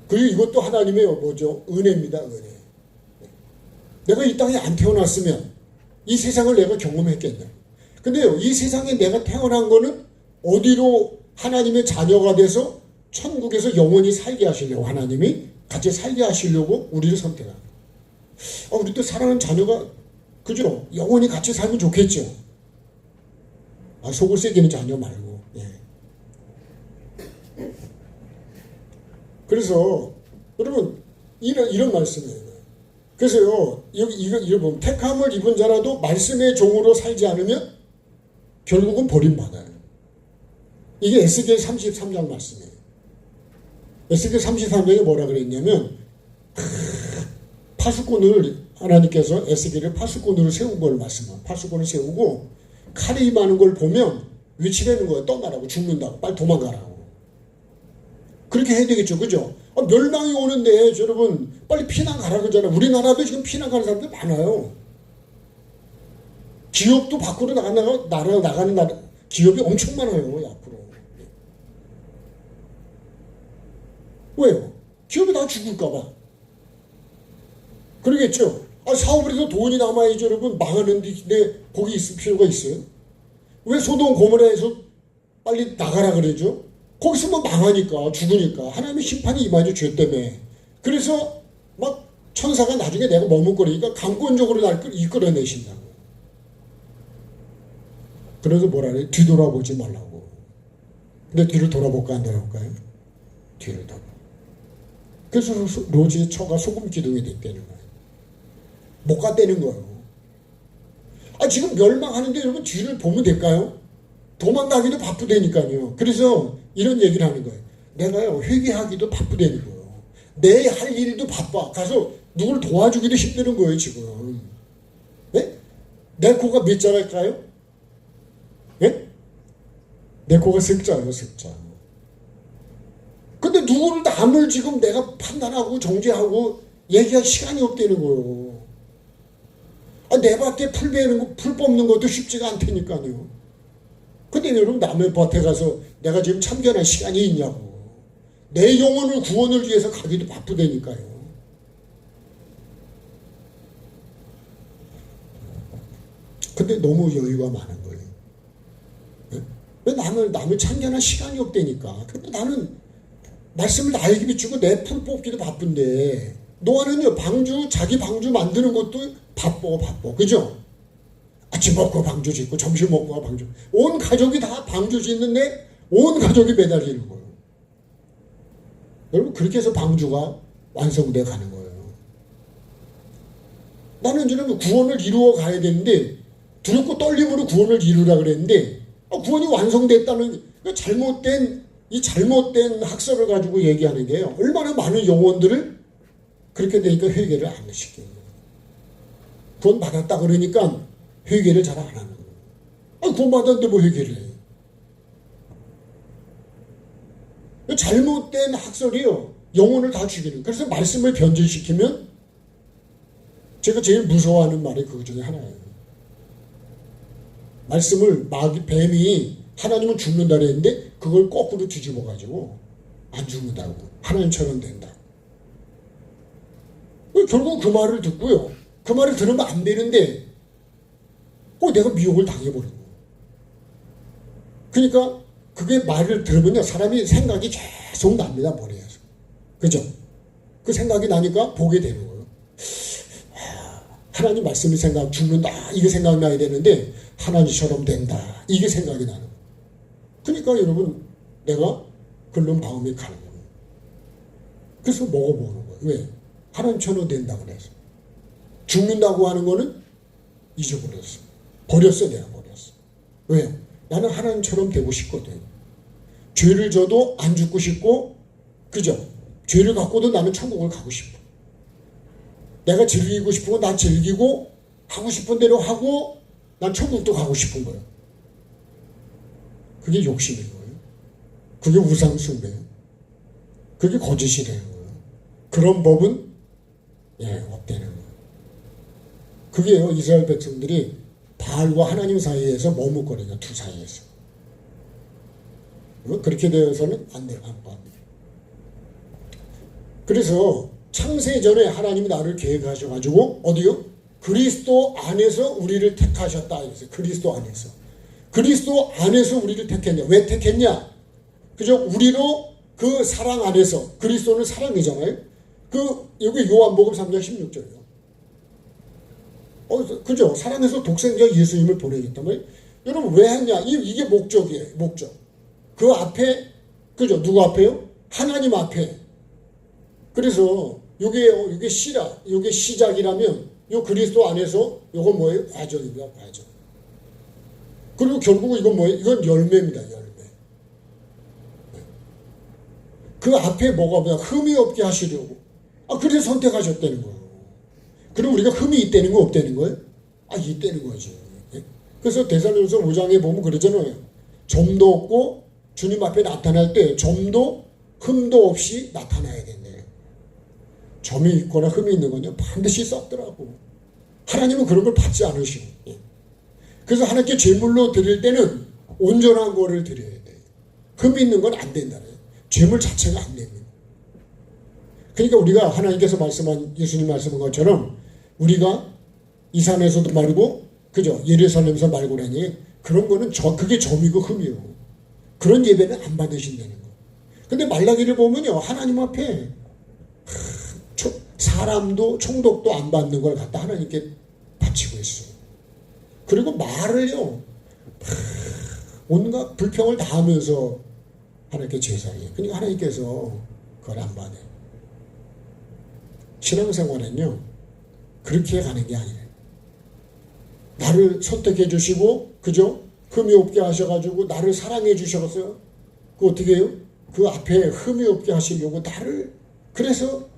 Speaker 1: 그리고 이것도 하나님의 뭐죠? 은혜입니다. 은혜. 내가 이 땅에 안 태어났으면 이 세상을 내가 경험했겠냐? 근데요, 이 세상에 내가 태어난 거는 어디로 하나님의 자녀가 돼서 천국에서 영원히 살게 하시려고 하나님이 같이 살게 하시려고 우리를 선택합니다. 우리 또 사랑하는 자녀가 그죠? 영원히 같이 살면 좋겠죠. 속을 새기는 자녀 말고. 예. 그래서 여러분 이런 말씀이에요. 그래서요, 이거 보면 택함을 입은 자라도 말씀의 종으로 살지 않으면 결국은 버림받아요. 이게 에스겔 33장 말씀이에요. 에스겔 33장에 뭐라 그랬냐면 파수꾼을 하나님께서 에스겔을 파수꾼으로 세운 걸 말씀합니다. 파수꾼을 세우고 칼이 임하는 걸 보면 외치라는 거예요. 떠나라고, 죽는다고, 빨리 도망가라고. 그렇게 해야 되겠죠, 그죠? 멸망이 오는데 여러분 빨리 피난 가라 그러잖아요. 우리나라도 지금 피난 가는 사람들 많아요. 기업도 밖으로 나가는 기업이 엄청 많아요, 앞으로. 왜요? 기업이 다 죽을까봐. 그러겠죠. 사업을 해서 돈이 남아야지, 여러분. 망하는데 거기 있을 필요가 있어요? 왜 소돔 고모라에서 빨리 나가라 그러죠? 거기 있으면 망하니까, 죽으니까. 하나님의 심판이 임하죠, 죄 때문에. 그래서 막 천사가 나중에 내가 머뭇거리니까 강권적으로 날 이끌어내신다고. 그래서 뭐라 그래? 뒤돌아보지 말라고. 근데 뒤를 돌아볼까 안 돌아볼까요? 뒤를 돌아. 그래서 로지의 처가 소금 기둥이 됐다는 거예요. 못 갔다는 거예요. 지금 멸망하는데 여러분 뒤를 보면 될까요? 도망가기도 바쁘다니까요. 그래서 이런 얘기를 하는 거예요. 내가요, 회개하기도 바쁘다는 거예요. 내 할 일도 바빠. 가서 누굴 도와주기도 힘드는 거예요, 지금. 네? 내 코가 몇 자랄까요? 네? 내 코가 석자예요, 석자. 근데 누구를 남을 지금 내가 판단하고 정죄하고 얘기할 시간이 없다는 거예요. 내 밭에 풀 베는 거, 풀 뽑는 것도 쉽지가 않다니까요. 근데 여러분 남의 밭에 가서 내가 지금 참견할 시간이 있냐고. 내 영혼을 구원을 위해서 가기도 바쁘다니까요. 근데 너무 여유가 많은 거예요. 네? 왜 남을 참견할 시간이 없다니까. 근데 나는 말씀을 나에게 비추고 내 풀 뽑기도 바쁜데 노아는요, 자기 방주 만드는 것도 바빠. 그죠? 아침 먹고 방주 짓고 점심 먹고 방주. 온 가족이 다 방주 짓는데 온 가족이 매달리는 거예요. 여러분 그렇게 해서 방주가 완성돼 가는 거예요. 나는 지금 구원을 이루어 가야 되는데 두렵고 떨림으로 구원을 이루라 그랬는데 구원이 완성됐다는 잘못된 학설을 가지고 얘기하는 게요. 얼마나 많은 영혼들을 그렇게 되니까 회개를 안 시키는 거예요. 구원 받았다 그러니까 회개를 잘 안 하는 거예요. 구원 받았는데 뭐 회개를 해요? 잘못된 학설이요, 영혼을 다 죽이는. 그래서 말씀을 변질시키면 제가 제일 무서워하는 말이 그거 중에 하나예요. 말씀을 뱀이 하나님은 죽는다 그랬는데 그걸 거꾸로 뒤집어 가지고 안 죽는다고, 하나님처럼 된다. 결국 그 말을 듣고요, 그 말을 들으면 안 되는데 내가 미혹을 당해버린 거예요. 그러니까 그게 말을 들으면요, 사람이 생각이 계속 납니다, 머리에서. 그죠? 그 생각이 나니까 보게 되는 거예요. 하나님 말씀이 죽는다, 이게 생각나야 되는데 하나님처럼 된다, 이게 생각이 나는 거예요. 그러니까 여러분 내가 글른 마음이 가는 거예요. 그래서 먹어보는 거예요. 왜? 하나님처럼 된다고 그래서. 죽는다고 하는 거는 잊어버렸어. 내가 버렸어. 왜요? 나는 하나님처럼 되고 싶거든. 죄를 져도 안 죽고 싶고, 그죠? 죄를 갖고도 나는 천국을 가고 싶어. 내가 즐기고 싶은 건 나 즐기고, 하고 싶은 대로 하고, 난 천국도 가고 싶은 거예요. 그게 욕심인 거예요. 그게 우상숭배예요. 그게 거짓이라는 거예요. 그런 법은 없다는 거예요. 그게요, 이스라엘 백성들이 바알과 하나님 사이에서 머뭇거려요. 두 사이에서. 그렇게 되어서는 안 돼요. 그래서 창세전에 하나님이 나를 계획하셔가지고 어디요? 그리스도 안에서 우리를 택하셨다. 이랬어요. 그리스도 안에서 우리를 택했냐? 왜 택했냐? 그죠? 우리로 그 사랑 안에서, 그리스도는 사랑이잖아요. 여기 요한복음 3장 16절이요. 그죠? 사랑해서 독생자 예수님을 보내겠다 말이에요. 여러분 왜 했냐? 이게 목적이에요. 목적. 그 앞에, 그죠? 누구 앞에요? 하나님 앞에. 그래서 요게 시작이라면 요 그리스도 안에서 요건 뭐예요? 과정입니다. 과정. 그리고 결국 이건 뭐예요? 이건 열매입니다. 열매. 그 앞에 뭐가 뭐야 흠이 없게 하시려고. 그래서 선택하셨다는 거예요. 그럼 우리가 흠이 있다는 거 없다는 거예요? 있다는 거죠. 그래서 데살로니가서 5장에 보면 그러잖아요. 점도 없고 주님 앞에 나타날 때 점도 흠도 없이 나타나야 된대요. 점이 있거나 흠이 있는 건요 반드시 썩더라고. 하나님은 그런 걸 받지 않으시고. 그래서 하나님께 제물로 드릴 때는 온전한 거를 드려야 돼요. 흠이 있는 건 안 된다는 거예요. 제물 자체가 안 됩니다. 그러니까 우리가 하나님께서 말씀한 예수님 말씀한 것처럼 우리가 이 산에서도 말고 그죠? 예루살렘에서 말고 라니 그런 거는 그게 점이고 흠이요. 그런 예배는 안 받으신다는 거. 근데 말라기를 보면요 하나님 앞에 사람도 총독도 안 받는 걸 갖다 하나님께 바치고 있어요. 그리고 말을요 온갖 불평을 다 하면서 하나님께 제사해요. 그러니까 하나님께서 그걸 안 받아요. 신앙생활은요 그렇게 가는 게 아니에요. 나를 선택해 주시고 그죠? 흠이 없게 하셔가지고 나를 사랑해 주셔서 그 어떻게 해요? 그 앞에 흠이 없게 하시려고 나를 그래서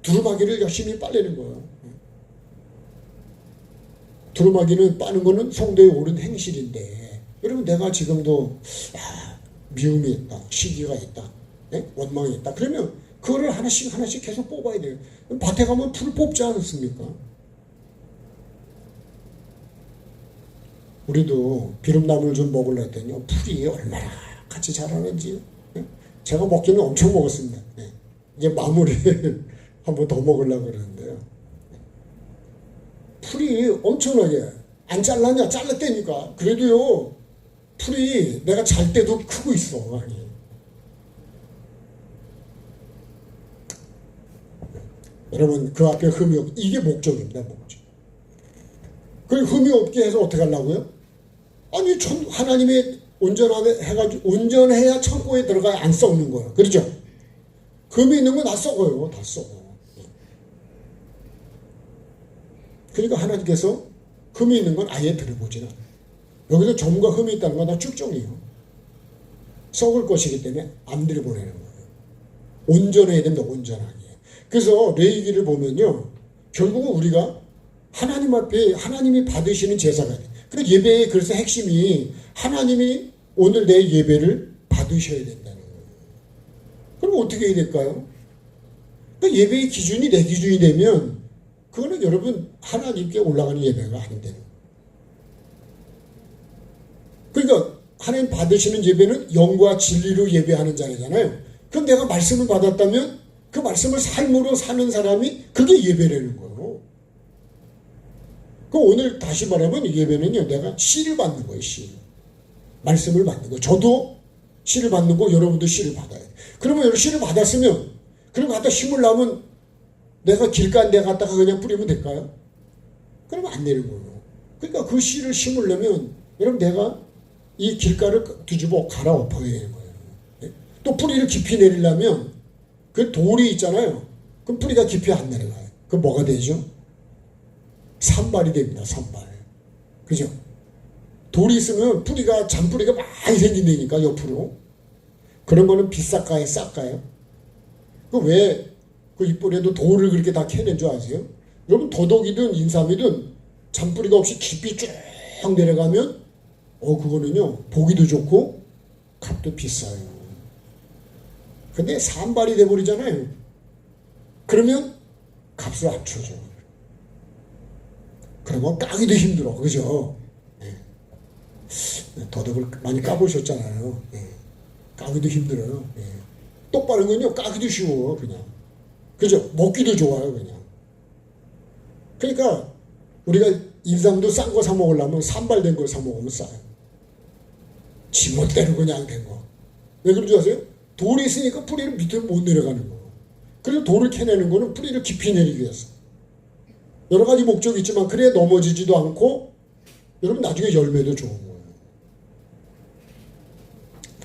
Speaker 1: 두루마기를 열심히 빨래는 거예요. 두루마기는 빠는 거는 성도의 옳은 행실인데 여러분 내가 지금도 미움이 있다, 시기가 있다, 원망이 있다 그러면 그거를 하나씩 계속 뽑아야 돼요. 밭에 가면 풀 뽑지 않습니까? 우리도 비름나무를 좀 먹으려 했더니 풀이 얼마나 같이 자라는지 제가 먹기는 엄청 먹었습니다. 이제 마무리를 한번 더 먹으려고 그러는데요. 풀이 엄청나게 안 잘랐냐? 잘랐다니까. 그래도요 풀이 내가 잘 때도 크고 있어. 여러분 그 앞에 흠이 없 이게 목적입니다. 목적. 그 흠이 없게 해서 어떻게 하려고요? 하나님의 온전해야 천국에 들어가야 안 썩는 거예요. 그렇죠? 흠이 있는 건 다 썩어요. 다 썩어. 그러니까 하나님께서 흠이 있는 건 아예 들어보지는 않아요. 여기서 점과 흠이 있다는 건 다 축정이에요. 썩을 것이기 때문에 안 들여보내는 거예요. 온전해야 됩니다. 온전하게. 그래서 레위기를 보면요. 결국은 우리가 하나님 앞에 하나님이 받으시는 제사가 돼요. 그 예배의 그래서 핵심이 하나님이 오늘 내 예배를 받으셔야 된다는 거예요. 그럼 어떻게 해야 될까요? 그 예배의 기준이 내 기준이 되면 그거는 여러분 하나님께 올라가는 예배가 아닌데. 그러니까 하나님 받으시는 예배는 영과 진리로 예배하는 자잖아요. 그럼 내가 말씀을 받았다면 그 말씀을 삶으로 사는 사람이 그게 예배라는 거예요. 그 오늘 다시 말하면 예배는요 내가 씨를 받는 거예요. 씨. 말씀을 받는 거예요. 저도 씨를 받는 거 여러분도 씨를 받아요. 그러면 여러분 씨를 받았으면 그럼 갖다 심으려면 내가 길가에 갖다가 그냥 뿌리면 될까요? 그러면 안 되는 거예요. 그러니까 그 씨를 심으려면 여러분 내가 이 길가를 뒤집어 갈아엎어야 되는 거예요. 또 뿌리를 깊이 내리려면 그 돌이 있잖아요. 그럼 뿌리가 깊이 안 내려가요. 그럼 뭐가 되죠? 산발이 됩니다. 산발. 그죠? 돌이 있으면 뿌리가 잔뿌리가 많이 생긴다니까 옆으로. 그런 거는 비쌀까요? 쌀까요? 그 왜 그 잎뿌리에도 돌을 그렇게 다 캐낸 줄 아세요? 여러분 더덕이든 인삼이든 잔뿌리가 없이 깊이 쭉 내려가면 그거는요 보기도 좋고 값도 비싸요. 근데 산발이 돼버리잖아요. 그러면 값을 안 쳐줘. 그러면 까기도 힘들어. 그죠? 더덕을 많이 까보셨잖아요. 까기도 힘들어요. 똑바른 건요 까기도 쉬워. 그냥. 그죠? 먹기도 좋아요. 그냥. 그러니까 우리가 인삼도 싼 거 사 먹으려면 산발된 걸 사 먹으면 싸요. 지멋대로 그냥 된 거. 왜 그런 줄 아세요? 돌이 있으니까 뿌리를 밑으로 못 내려가는 거예요. 그래서 돌을 캐내는 거는 뿌리를 깊이 내리기 위해서. 여러 가지 목적이 있지만 그래야 넘어지지도 않고 여러분 나중에 열매도 좋은 거예요.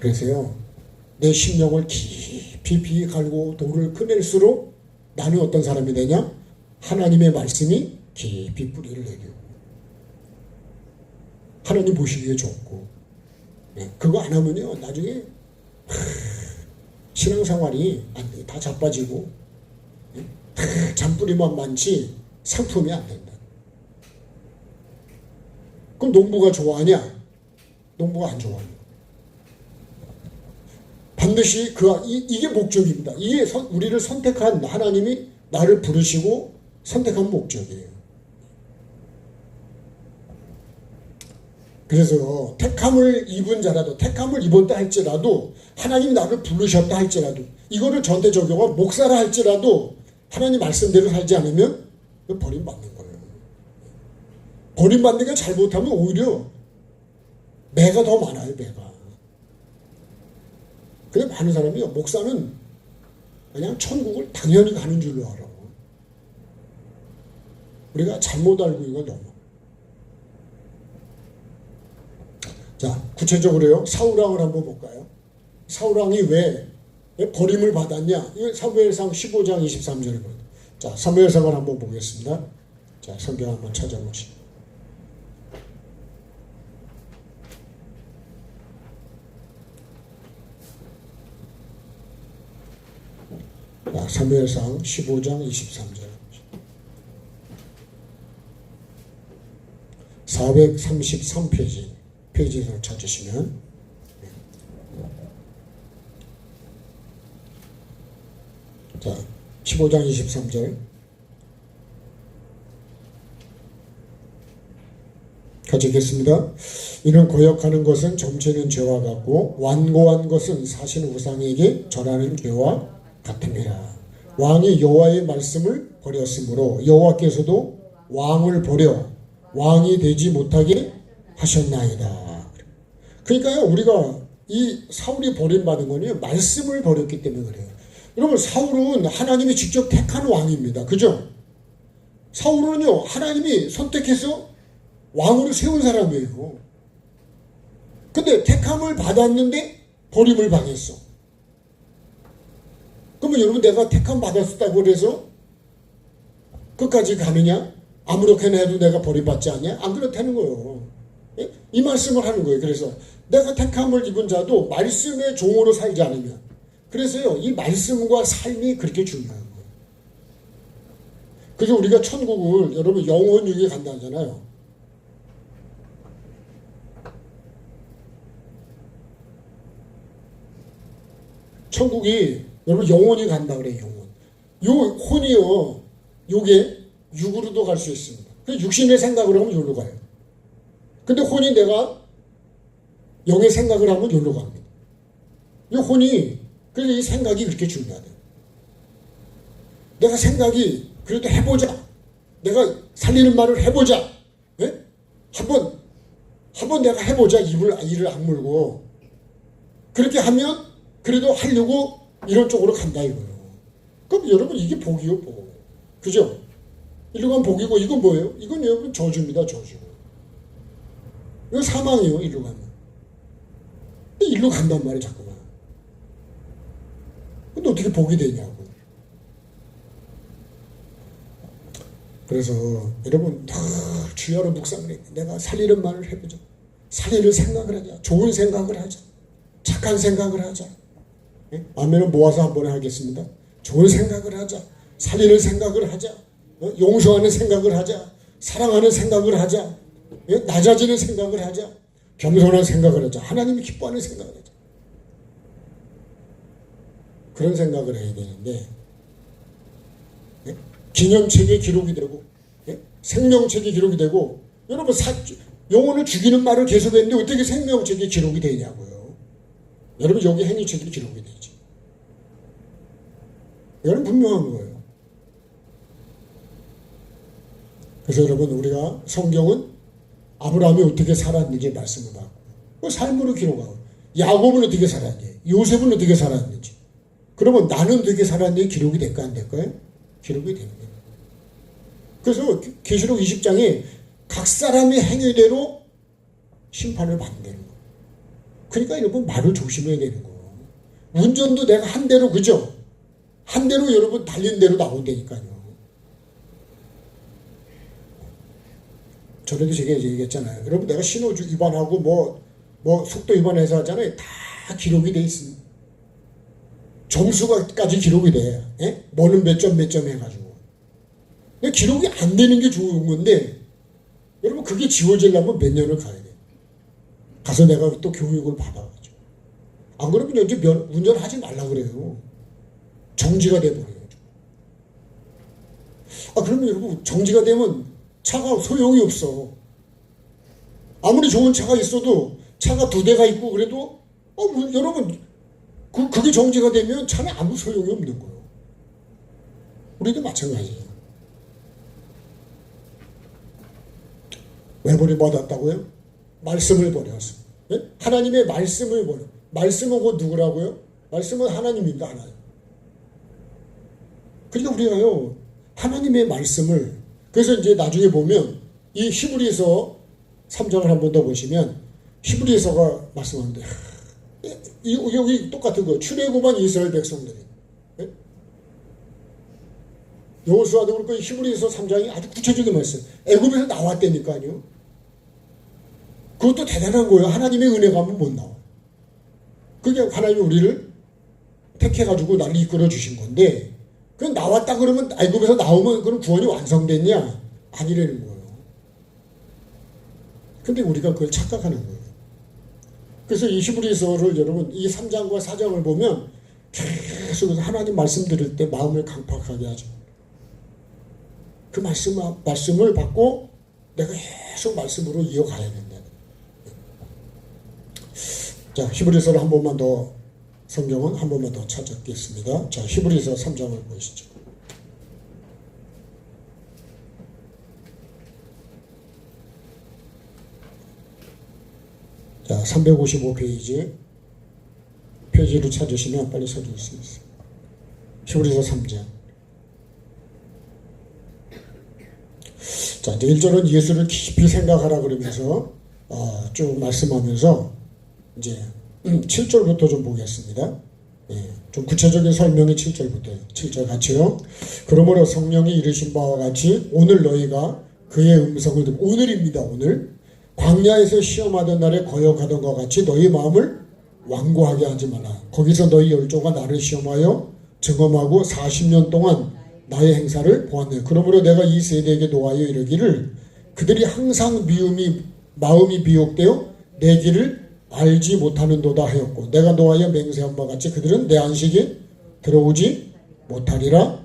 Speaker 1: 그래서요 내 심령을 깊이 갈고 돌을 꺼낼수록 나는 어떤 사람이 되냐? 하나님의 말씀이 깊이 뿌리를 내리고 하나님 보시기에 좋고 그거 안 하면요 나중에 신앙생활이 안 돼. 다 자빠지고 다 잔뿌리만 많지 상품이 안 된다. 그럼 농부가 좋아하냐? 농부가 안 좋아하냐? 반드시 이게 목적입니다. 이게 우리를 선택한 하나님이 나를 부르시고 선택한 목적이에요. 그래서 택함을 입은 자라도, 택함을 입었다 할지라도, 하나님이 나를 부르셨다 할지라도, 이거를 저한테 적용한 목사라 할지라도 하나님 말씀대로 살지 않으면 버림받는 거예요. 버림받는 게 잘못하면 오히려 매가 더 많아요. 매가. 근데 많은 사람이 목사는 그냥 천국을 당연히 가는 줄로 알아. 우리가 잘못 알고 있는 건 너무. 자, 구체적으로요. 사울왕을 한번 볼까요? 사울왕이 왜 버림을 받았냐? 이거 사무엘상 15장 23절에 보니다. 자, 사무엘상을 한번 보겠습니다. 자, 성경 한번 찾아보시죠. 자, 사무엘상 15장 23절. 433페이지. 페이지에서 찾으시면. 자, 15장 23절. 같이 읽겠습니다. 이는 거역하는 것은 점치는 죄와 같고 완고한 것은 사신 우상에게 절하는 죄와 같음이라. 왕이 여호와의 말씀을 버렸으므로 여호와께서도 왕을 버려 왕이 되지 못하게 하셨나이다. 그러니까요, 우리가 이 사울이 버림받은 거는 말씀을 버렸기 때문에 그래요. 여러분, 사울은 하나님이 직접 택한 왕입니다. 그죠? 사울은요, 하나님이 선택해서 왕으로 세운 사람이에요. 근데 택함을 받았는데 버림을 당했어. 그러면 여러분, 내가 택함 받았다고 그래서 끝까지 가느냐? 아무렇게나 해도 내가 버림받지 않냐? 안 그렇다는 거예요. 이 말씀을 하는 거예요. 그래서 내가 택함을 입은 자도 말씀의 종으로 살지 않으면, 그래서요, 이 말씀과 삶이 그렇게 중요한 거예요. 그래서 우리가 천국을 여러분 영원유익에 간다 하잖아요. 천국이 여러분 영원히 간다 그래요. 영원. 요 혼이요, 요게 육으로도 갈 수 있습니다. 육신의 생각을 하면 여기로 가요. 근데 혼이 내가 영의 생각을 하면 여기로 갑니다. 이 혼이, 그래서 이 생각이 그렇게 중요하다. 내가 생각이 그래도 해보자. 내가 살리는 말을 해보자. 예? 한번 내가 해보자. 이를 악물고. 그렇게 하면 그래도 하려고 이런 쪽으로 간다 이거예요. 그럼 여러분, 이게 복이요, 복. 그죠? 이리로 가면 복이고, 이건 뭐예요? 이건 여러분 저주입니다, 저주. 이거 사망이에요, 이리로 가면. 근데 이리로 간단 말이에요, 자꾸만. 근데 어떻게 복이 되냐고. 그래서 여러분, 주야로 묵상을 해. 내가 살리는 말을 해보자. 살리는 생각을 하자. 좋은 생각을 하자. 착한 생각을 하자. 예? 아멘은 모아서 한 번에 하겠습니다. 좋은 생각을 하자. 살리는 생각을 하자. 용서하는 생각을 하자. 사랑하는 생각을 하자. 예? 낮아지는 생각을 하자. 겸손한 생각을 하자. 하나님이 기뻐하는 생각을 하자. 그런 생각을 해야 되는데, 예? 기념책에 기록이 되고, 예? 생명책에 기록이 되고, 여러분, 영혼을 죽이는 말을 계속했는데 어떻게 생명책에 기록이 되냐고요. 여러분, 여기 행위책에 기록이 되지. 이건 분명한 거예요. 그래서 여러분, 우리가 성경은 아브라함이 어떻게 살았는지 말씀을 받고, 그 삶으로 기록하고, 야곱은 어떻게 살았는지, 요셉은 어떻게 살았는지, 그러면 나는 어떻게 살았는지 기록이 될까 안 될까요? 기록이 됩니다. 그래서 계시록 20장에 각 사람의 행위대로 심판을 받는다는 거예요. 그러니까 여러분, 말을 조심해야 되는 거예요. 운전도 내가 한 대로, 그죠? 한 대로 여러분 달린 대로 나온다니까요. 전에도 제가 얘기했잖아요. 여러분, 내가 신호주 위반하고 뭐 속도 위반해서 하잖아요. 다 기록이 돼 있습니다. 점수가까지 기록이 돼. 예? 뭐는 몇 점 해가지고. 근데 기록이 안 되는 게 좋은 건데, 여러분, 그게 지워지려면 몇 년을 가야 돼. 가서 내가 또 교육을 받아가지고. 안 그러면 이제 운전하지 말라 그래요. 정지가 돼버려요. 그러면 여러분, 정지가 되면 차가 소용이 없어. 아무리 좋은 차가 있어도 차가 2대가 있고 그래도, 여러분, 그게 정지가 되면 차는 아무 소용이 없는 거예요. 우리도 마찬가지예요. 왜 버림받았다고요? 말씀을 버렸어. 예? 하나님의 말씀을 버려. 말씀은 곧 누구라고요? 말씀은 하나님입니다. 하나님. 그러니까 우리가요, 하나님의 말씀을, 그래서 이제 나중에 보면 이 히브리서 3장을 한 번 더 보시면 히브리서가 말씀하는데, 여기 똑같은 거, 출애굽한 이스라엘 백성들이, 예? 여호수아도 그렇고 히브리서 3장이 아주 구체적인 말씀. 애굽에서 나왔다니까요. 그것도 대단한 거예요. 하나님의 은혜가 하면 못 나와. 그게 하나님이 우리를 택해가지고 나를 이끌어 주신 건데, 그 나왔다 그러면 애굽에서 나오면 그럼 구원이 완성됐냐? 아니라는 거예요. 근데 우리가 그걸 착각하는 거예요. 그래서 이 히브리서를 여러분 이 3장과 4장을 보면 계속 하나님 말씀 들을 때 마음을 강팍하게 하죠. 그 말씀을 받고 내가 계속 말씀으로 이어가야 된다. 자, 히브리서를 한 번만 더, 성경은 한 번만 더 찾았겠습니다. 자, 히브리서 3장을 보시죠. 자, 355페이지 페이지를 찾으시면 빨리 찾을 수 있어요. 히브리서 3장. 자, 이제 1절은 예수를 깊이 생각하라 그러면서 쭉 말씀하면서 이제 7절부터 좀 보겠습니다. 예, 좀 구체적인 설명이 7절부터요. 7절 같이요. 그러므로 성령이 이르신 바와 같이 오늘 너희가 그의 음성을 듣고, 오늘입니다. 오늘 광야에서 시험하던 날에 거역하던 것 같이 너희 마음을 완고하게 하지 마라. 거기서 너희 열조가 나를 시험하여 증언하고 40년 동안 나의 행사를 보았네. 그러므로 내가 이 세대에게 노하여 이르기를 그들이 항상 마음이 미혹되어 내 길을 알지 못하는도다 하였고, 내가 노하여 맹세한 바 같이 그들은 내 안식에 들어오지 못하리라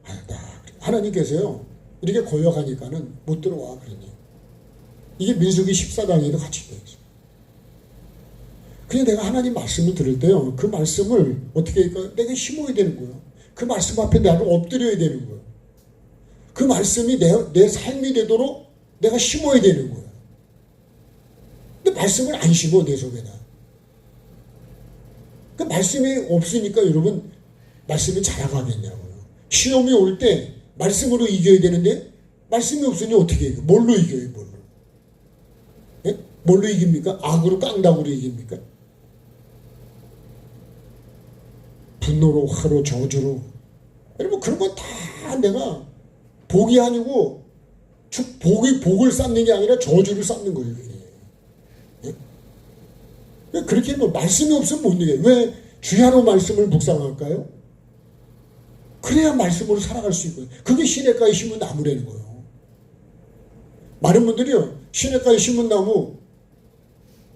Speaker 1: 하였다. 하나님께서요, 이렇게 거역하니까는 못 들어와 그러니. 이게 민수기 14장에도 같이 되어 있어요. 그냥 내가 하나님 말씀을 들을 때요, 그 말씀을 어떻게 할까? 내가 심어야 되는 거예요. 그 말씀 앞에 나를 엎드려야 되는 거예요. 그 말씀이 내 삶이 되도록 내가 심어야 되는 거예요. 근데 말씀을 안 심어, 내 속에다. 그 말씀이 없으니까 여러분, 말씀이 자라가겠냐고요. 시험이 올 때 말씀으로 이겨야 되는데, 말씀이 없으니 어떻게 이겨? 뭘로 이겨요, 뭘로? 예? 뭘로 이깁니까? 악으로, 깡다구로 이깁니까? 분노로, 화로, 저주로. 여러분, 그런 건 다 내가 복이 아니고, 복을 쌓는 게 아니라 저주를 쌓는 거예요. 예? 그렇게 뭐 말씀이 없으면 못 이겨요. 왜 주야로 말씀을 묵상할까요? 그래야 말씀으로 살아갈 수 있고요. 그게 시냇가에 심은 나무라는 거예요. 많은 분들이요, 시냇가에 심은 나무,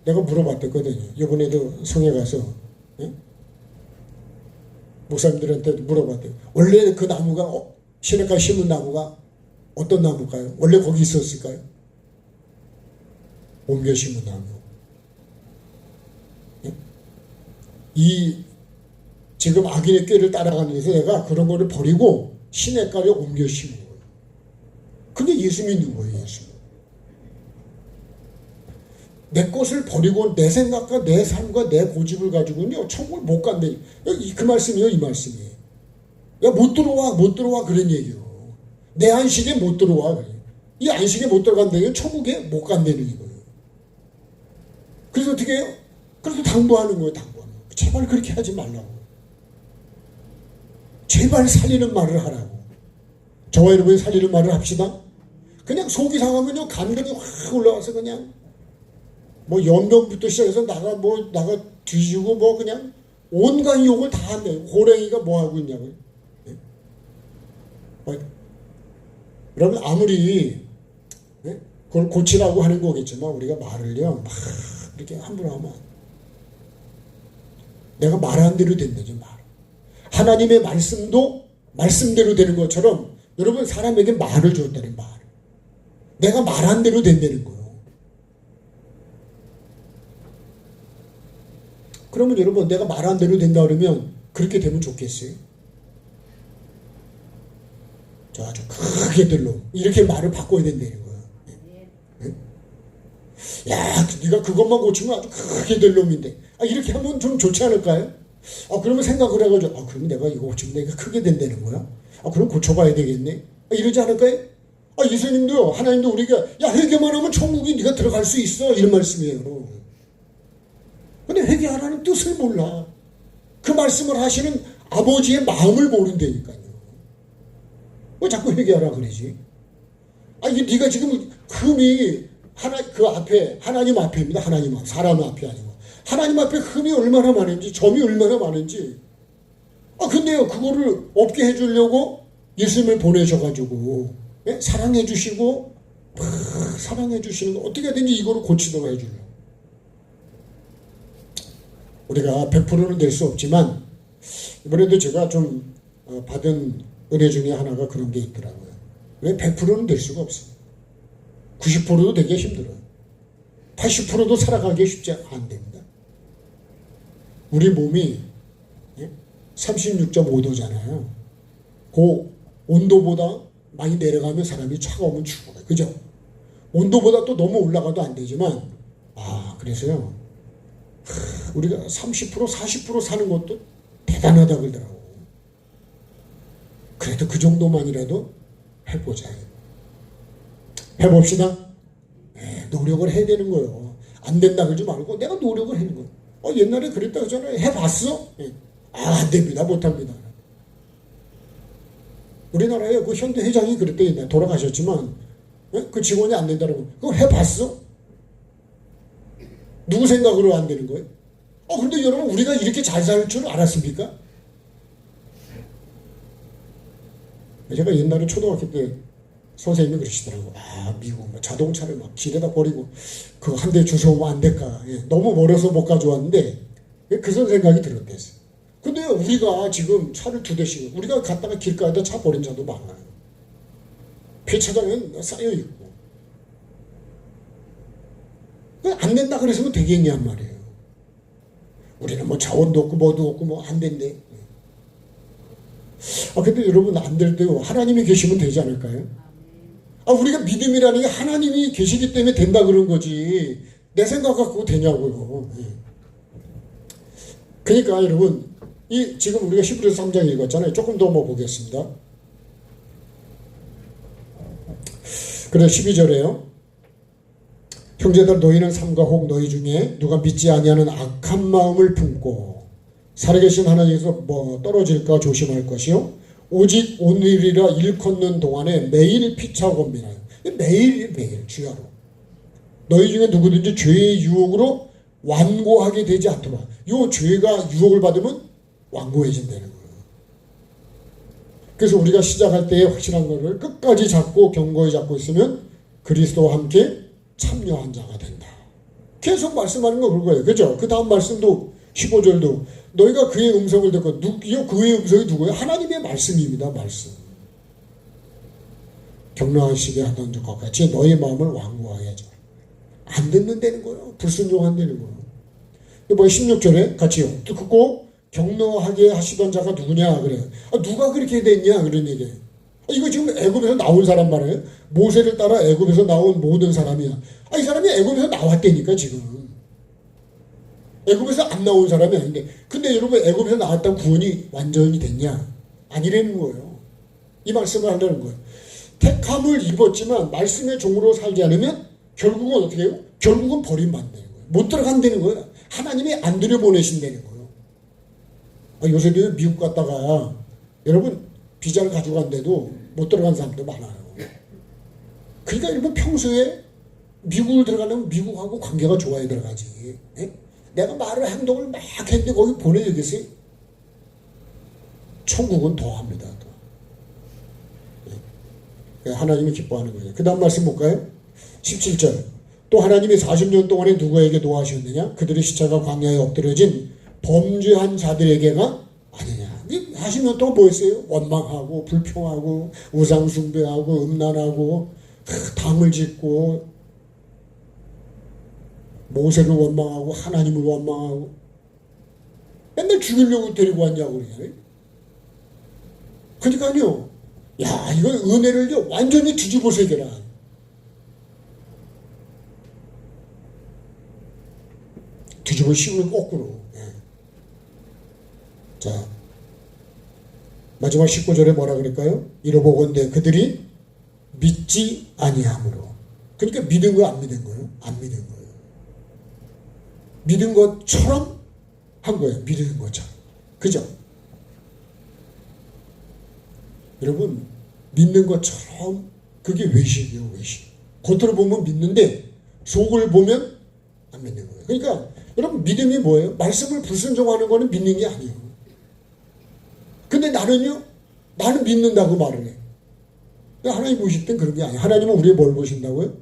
Speaker 1: 내가 물어봤거든요. 이번에도 성에 가서, 예? 목사님들한테 물어봤대요. 원래 그 나무가, 시냇가에 심은 나무가 어떤 나무일까요? 원래 거기 있었을까요? 옮겨 심은 나무. 예? 지금 악인의 꾀를 따라가는 데서 내가 그런 거를 버리고 시냇가에 옮겨 심은 거예요. 그게 예수 믿는 거예요, 예수. 내 것을 버리고 내 생각과 내 삶과 내 고집을 가지고는요, 천국을 못 간대. 그 말씀이에요, 이 말씀이에요. 야, 못 들어와, 그런 얘기요. 내 안식에 못 들어와, 그래. 이 안식에 못 들어간다는 천국에 못 간다는 이거예요. 그래서 어떻게 해요? 그래서 당부하는 거예요, 당부하는 거예요. 제발 그렇게 하지 말라고. 제발 살리는 말을 하라고. 저와 여러분이 살리는 말을 합시다. 그냥 속이 상하면요, 감정이 확 올라와서 그냥, 뭐 연병부터 시작해서 나가 뒤지고 그냥 온갖 욕을 다 한대. 호랭이가 뭐 하고 있냐고요. 예? 여러분 아무리 예? 그걸 고치라고 하는 거겠지만 우리가 말을요 막 이렇게 함부로 하면 내가 말한 대로 된다죠. 말. 하나님의 말씀도 말씀대로 되는 것처럼 여러분 사람에게 말을 줬다는 말. 내가 말한 대로 된다는 거예요. 그러면 여러분 내가 말한 대로 된다 그러면 그렇게 되면 좋겠어요? 저 아주 크게 들로 이렇게 말을 바꿔야 된다는 거예요. 예? 야, 네가 그것만 고치면 아주 크게 될 놈인데 이렇게 하면 좀 좋지 않을까요? 그러면 생각을 해가지고 그러면 내가 이거 고치면 내가 크게 된다는 거야? 그럼 고쳐봐야 되겠네? 이러지 않을까요? 예수님도요, 하나님도 우리가 야 회개만 하면 천국에 네가 들어갈 수 있어 이런 말씀이에요. 근데 회개하라는 뜻을 몰라. 그 말씀을 하시는 아버지의 마음을 모른다니까요. 왜 자꾸 회개하라 그러지? 이게 네가 지금 흠이 그 앞에 하나님 앞에입니다. 하나님 앞, 사람 앞이 아니고 하나님 앞에 흠이 얼마나 많은지, 점이 얼마나 많은지. 근데요 그거를 없게 해주려고 예수님을 보내셔가지고 예? 사랑해 주시고 사랑해 주시는 거 어떻게든지 이거를 고치도록 해주려고. 우리가 100%는 될 수 없지만 이번에도 제가 좀 받은 은혜 중에 하나가 그런 게 있더라고요. 왜 100%는 될 수가 없어요. 90%도 되게 힘들어요. 80%도 살아가기 쉽지 안 됩니다. 우리 몸이 36.5도잖아요. 그 온도보다 많이 내려가면 사람이 차가우면 죽어요. 그죠? 온도보다 또 너무 올라가도 안 되지만 그래서요 우리가 30% 40% 사는 것도 대단하다 그러더라고. 그래도 그 정도만이라도 해보자. 해봅시다. 노력을 해야 되는 거예요. 안 된다 그러지 말고 내가 노력을 하는 거예요. 옛날에 그랬다 그러잖아요. 해봤어? 안 됩니다. 못합니다. 우리나라에 그 현대 회장이 그랬대. 돌아가셨지만 그 직원이 안 된다고. 그거 해봤어? 누구 생각으로 안 되는 거예요? 근데 여러분 우리가 이렇게 잘 살 줄 알았습니까? 제가 옛날에 초등학교 때 선생님이 그러시더라고. 미국 자동차를 막 길에다 버리고 그거 한 대 주워오면 안 될까. 너무 멀어서 못 가져왔는데 그 생각이 들었댔어요. 근데 우리가 지금 차를 2대씩 우리가 갔다가 길가에다 차 버린 차도 많아요. 폐차장에 쌓여있고 안 된다 그랬으면 되겠냔 말이에요. 우리는 뭐 자원도 없고 뭐도 없고 뭐 안 된대. 근데 여러분 안 될 때요 하나님이 계시면 되지 않을까요? 우리가 믿음이라는 게 하나님이 계시기 때문에 된다 그런 거지 내 생각 갖고 되냐고요. 그러니까 여러분 지금 우리가 히브리서 3장 읽었잖아요. 조금 더 보겠습니다. 그래 12절에요. 형제들 너희는 삼가 혹 너희 중에 누가 믿지 아니하는 악한 마음을 품고 살아계신 하나님께서 떨어질까 조심할 것이요 오직 오늘이라 일컫는 동안에 매일 피차곤비나요. 매일 주야로 너희 중에 누구든지 죄의 유혹으로 완고하게 되지 않도록. 요 죄가 유혹을 받으면 완고해진다는 거예요. 그래서 우리가 시작할 때에 확실한 것을 끝까지 잡고 견고히 잡고 있으면 그리스도와 함께 참여한 자가 된다. 계속 말씀하는 거 그거예요. 그죠? 그 다음 말씀도 15절도 너희가 그의 음성을 듣고 그의 음성이 누구예요? 하나님의 말씀입니다. 말씀. 경락하시게 하던 것 같이 너희 마음을 완고하게 하지 마. 안 듣는다는 거예요. 불순종한다는 거예요. 16절에 같이요. 듣고 경노하게 하시던 자가 누구냐 그래요. 누가 그렇게 됐냐 그런 얘기예요. 이거 지금 애굽에서 나온 사람 말이에요. 모세를 따라 애굽에서 나온 모든 사람이야. 이 사람이 애굽에서 나왔다니까 지금. 애굽에서 안 나온 사람이 아닌데 근데 여러분 애굽에서 나왔다고 구원이 완전히 됐냐? 아니라는 거예요. 이 말씀을 하려는 거예요. 택함을 입었지만 말씀의 종으로 살지 않으면 결국은 어떻게 해요? 결국은 버림받는 거예요. 못 들어간다는 거예요. 하나님이 안 들여보내신다는 거예요. 요새도 미국 갔다가 여러분 비자를 가져간데도 못 들어간 사람도 많아요. 그러니까 여러분 평소에 미국을 들어가려면 미국하고 관계가 좋아야 들어가지. 내가 말을 행동을 막 했는데 거기 보내주겠어요? 천국은 더합니다. 하나님이 기뻐하는 거예요. 그 다음 말씀 볼까요? 17절. 또 하나님이 40년 동안에 누구에게 노하셨느냐? 그들의 시체가 광야에 엎드려진 범죄한 자들에게가 아니냐. 40년 동안 뭐 했어요? 원망하고 불평하고 우상숭배하고 음란하고 당을 짓고 모세를 원망하고 하나님을 원망하고 맨날 죽이려고 데리고 왔냐고 그러잖아요. 그러니까요, 야, 이거 은혜를요 완전히 뒤집어서 해결하. 뒤집어 씌우는 거꾸로. 자, 마지막 19절에 뭐라 그럴까요? 이러보건대 그들이 믿지 아니함으로. 그러니까 믿은 거 안 믿은 거예요? 안 믿은 거예요. 믿은 것처럼 한 거예요. 믿은 것처럼. 그죠? 여러분, 믿는 것처럼 그게 외식이에요. 외식. 겉으로 보면 믿는데 속을 보면 안 믿는 거예요. 그러니까 여러분, 믿음이 뭐예요? 말씀을 불순종하는 거는 믿는 게 아니에요. 근데 나는요, 나는 믿는다고 말을 해. 하나님 보실 땐 그런 게 아니에요. 하나님은 우리의 뭘 보신다고요?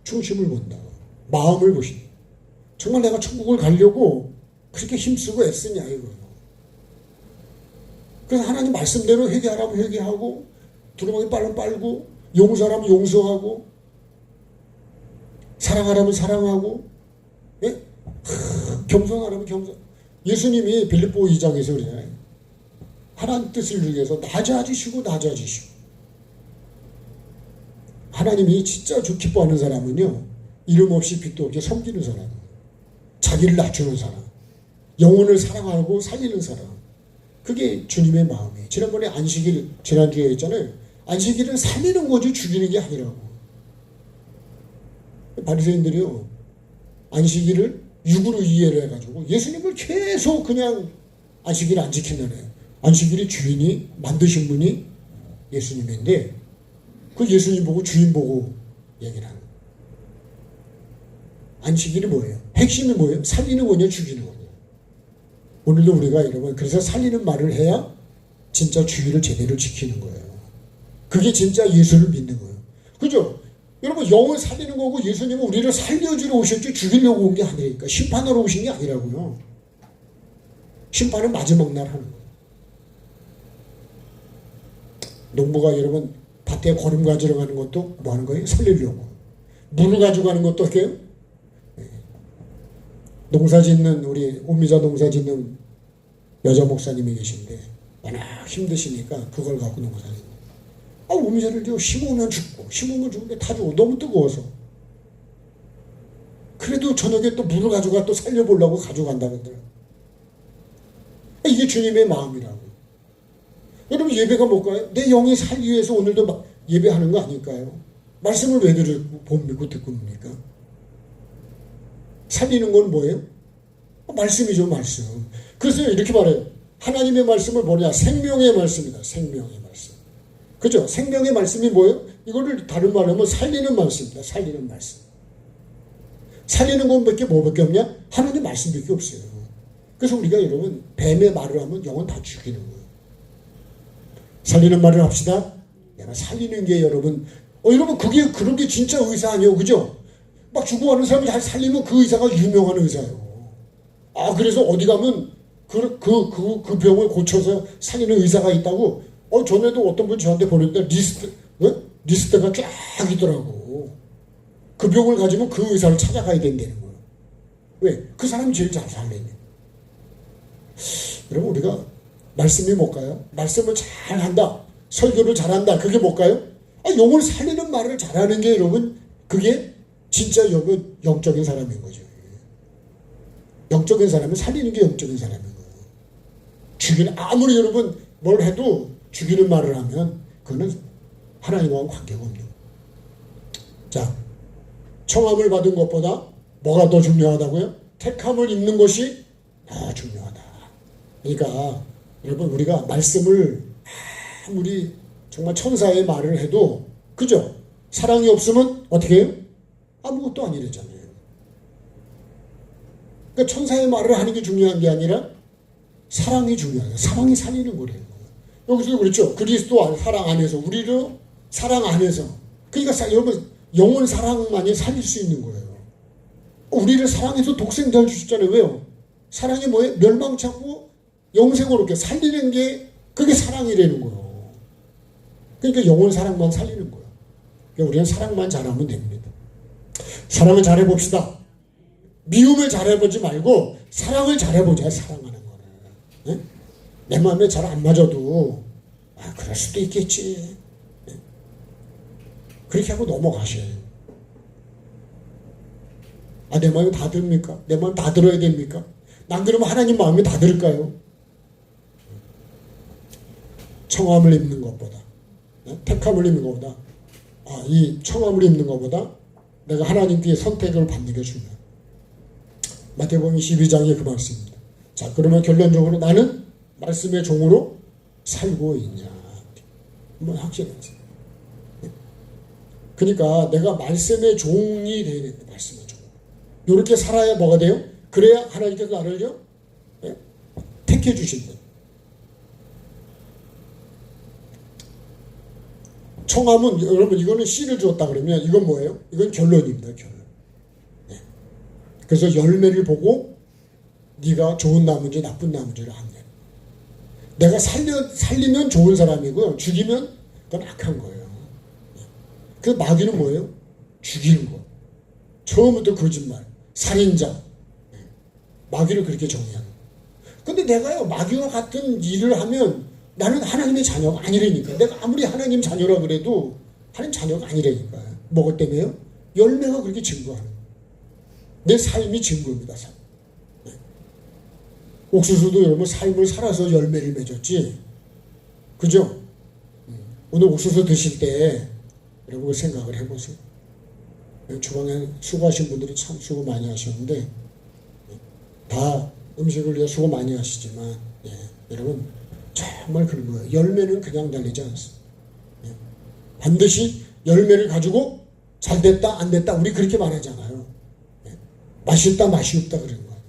Speaker 1: 중심을 본다고. 마음을 보신다. 정말 내가 천국을 가려고 그렇게 힘쓰고 애쓰냐 이거. 그래서 하나님 말씀대로 회개하라면 회개하고 두루마기 빨면 빨고 용서하라면 용서하고 사랑하라면 사랑하고, 예? 겸손하라면 겸손. 예수님이 빌립보 2장에서 그러잖아요. 하나님 뜻을 위해서 낮아지시고 낮아지시고. 하나님이 진짜 기뻐하는 사람은요, 이름 없이 빛도 없이 섬기는 사람, 자기를 낮추는 사람, 영혼을 사랑하고 살리는 사람. 그게 주님의 마음이에요. 지난번에 안식일, 지난주에 했잖아요. 안식일은 살리는 거지 죽이는 게 아니라고. 바리새인들이요, 안식일을 육으로 이해를 해가지고 예수님을 계속 그냥 안식일 안 지킨다네요. 안식일이 주인이 만드신 분이 예수님인데 그 예수님 보고 주인 보고 얘기를 하는 거예요. 안식일이 뭐예요? 핵심이 뭐예요? 살리는 거냐 죽이는 거냐. 오늘도 우리가 여러분 그래서 살리는 말을 해야 진짜 주의를 제대로 지키는 거예요. 그게 진짜 예수를 믿는 거예요. 그죠? 여러분, 영을 살리는 거고 예수님은 우리를 살려주러 오셨지 죽이려고 온 게 아니니까. 심판하러 오신 게 아니라고요. 심판은 마지막 날 하는 거예요. 농부가 여러분 밭에 거름 가지러 가는 것도 뭐 하는 거예요? 살리려고. 물을 가져가는 것도 어때요? 농사 짓는, 우리 오미자 농사 짓는 여자 목사님이 계신데 워낙 힘드시니까 그걸 갖고 농사 짓는. 오미자를 심으면 죽고 심으면 죽는데 다 죽어. 너무 뜨거워서. 그래도 저녁에 또 물을 가져가 또 살려보려고 가져간다는데. 이게 주님의 마음이라고. 여러분, 예배가 뭘까요? 내 영이 살기 위해서 오늘도 막 예배하는 거 아닐까요? 말씀을 왜 믿고 듣고입니까? 살리는 건 뭐예요? 말씀이죠, 말씀. 그래서 이렇게 말해요. 하나님의 말씀을 뭐냐? 생명의 말씀이다. 생명의 말씀. 그죠? 생명의 말씀이 뭐예요? 이거를 다른 말로 하면 살리는 말씀입니다. 살리는 말씀. 살리는 것밖에 뭐밖에 없냐? 하나님 말씀밖에 없어요. 그래서 우리가 여러분 뱀의 말을 하면 영은 다 죽이는 거예요. 살리는 말을 합시다. 내가 살리는 게 여러분, 여러분 그게 그런 게 진짜 의사 아니에요, 그죠? 막 죽어가는 사람이 잘 살리면 그 의사가 유명한 의사예요. 그래서 어디 가면 그 병을 고쳐서 살리는 의사가 있다고. 전에도 어떤 분이 저한테 보냈는데 리스트가 쫙 있더라고. 그 병을 가지면 그 의사를 찾아가야 된다는 거예요. 왜? 그 사람이 제일 잘 살리네. 여러분, 우리가 말씀이 뭘까요? 말씀을 잘한다, 설교를 잘한다, 그게 뭘까요? 영을 살리는 말을 잘하는 게 여러분, 그게 진짜 여러분 영적인 사람인 거죠. 영적인 사람은 살리는 게 영적인 사람인 거예요. 죽이는, 아무리 여러분 뭘 해도 죽이는 말을 하면 그거는 하나님과는 관계가 없는 거예요. 자, 청함을 받은 것보다 뭐가 더 중요하다고요? 택함을 입는 것이 더 중요하다. 그러니까 여러분, 우리가 말씀을 아무리 정말 천사의 말을 해도, 그죠? 사랑이 없으면 어떻게 해요? 아무것도 아니랬잖아요. 그러니까 천사의 말을 하는 게 중요한 게 아니라 사랑이 중요해요. 사랑이 살리는 거래요. 여기서 그렇죠. 그리스도 사랑 안에서, 우리를 사랑 안에서. 그러니까 여러분 영원 사랑만이 살릴 수 있는 거예요. 우리를 사랑해서 독생자를 주셨잖아요. 왜요? 사랑이 뭐예요? 멸망치 않고 영생으로 이렇게 살리는 게 그게 사랑이라는 거예요. 그러니까 영원 사랑만 살리는 거예요. 그러니까 우리는 사랑만 잘하면 됩니다. 사랑을 잘해봅시다. 미움을 잘해보지 말고 사랑을 잘해보자. 사랑하는 거는. 네? 내 마음에 잘 안 맞아도 그럴 수도 있겠지. 네? 그렇게 하고 넘어가셔요. 내 마음에 다 들습니까? 내 마음 다 들어야 됩니까? 난 그러면 하나님 마음에 다 들을까요? 청함을 입는 것보다, 택함을 입는 것보다, 이 청함을 입는 것보다 내가 하나님께 선택을 받는 게 중요해요. 마태복음 12장에 그 말씀입니다. 자, 그러면 결론적으로 나는 말씀의 종으로 살고 있냐? 한번 확실하지. 그러니까 내가 말씀의 종이 되어야 된다. 말씀의 종. 이렇게 살아야 뭐가 돼요? 그래야 하나님께서 나를요, 택해 주신다. 청함은 여러분 이거는 씨를 주었다 그러면 이건 뭐예요? 이건 결론입니다. 결론. 네. 그래서 열매를 보고 네가 좋은 나무인지 나쁜 나무인지를 판단. 내가 살리면 좋은 사람이고요. 죽이면 그건 악한 거예요. 네. 그 마귀는 뭐예요? 죽이는 거. 처음부터 거짓말, 살인자. 네. 마귀를 그렇게 정의하는 거예요. 근데 내가요 마귀와 같은 일을 하면 나는 하나님의 자녀가 아니라니까. 내가 아무리 하나님 자녀라 그래도 하나님 자녀가 아니라니까. 뭐가 때문에요? 열매가 그렇게 증거하는 거예요. 내 삶이 증거입니다. 삶. 네. 옥수수도 여러분 삶을 살아서 열매를 맺었지. 그죠? 오늘 옥수수 드실 때 여러분 생각을 해보세요. 주방에 수고하신 분들이 참 수고 많이 하셨는데 다 음식을 위해 수고 많이 하시지만 여러분 정말 그런 거예요. 열매는 그냥 달리지 않습니다. 반드시 열매를 가지고 잘 됐다 안 됐다 우리 그렇게 말하잖아요. 맛있다 맛이 없다 그런 거예요.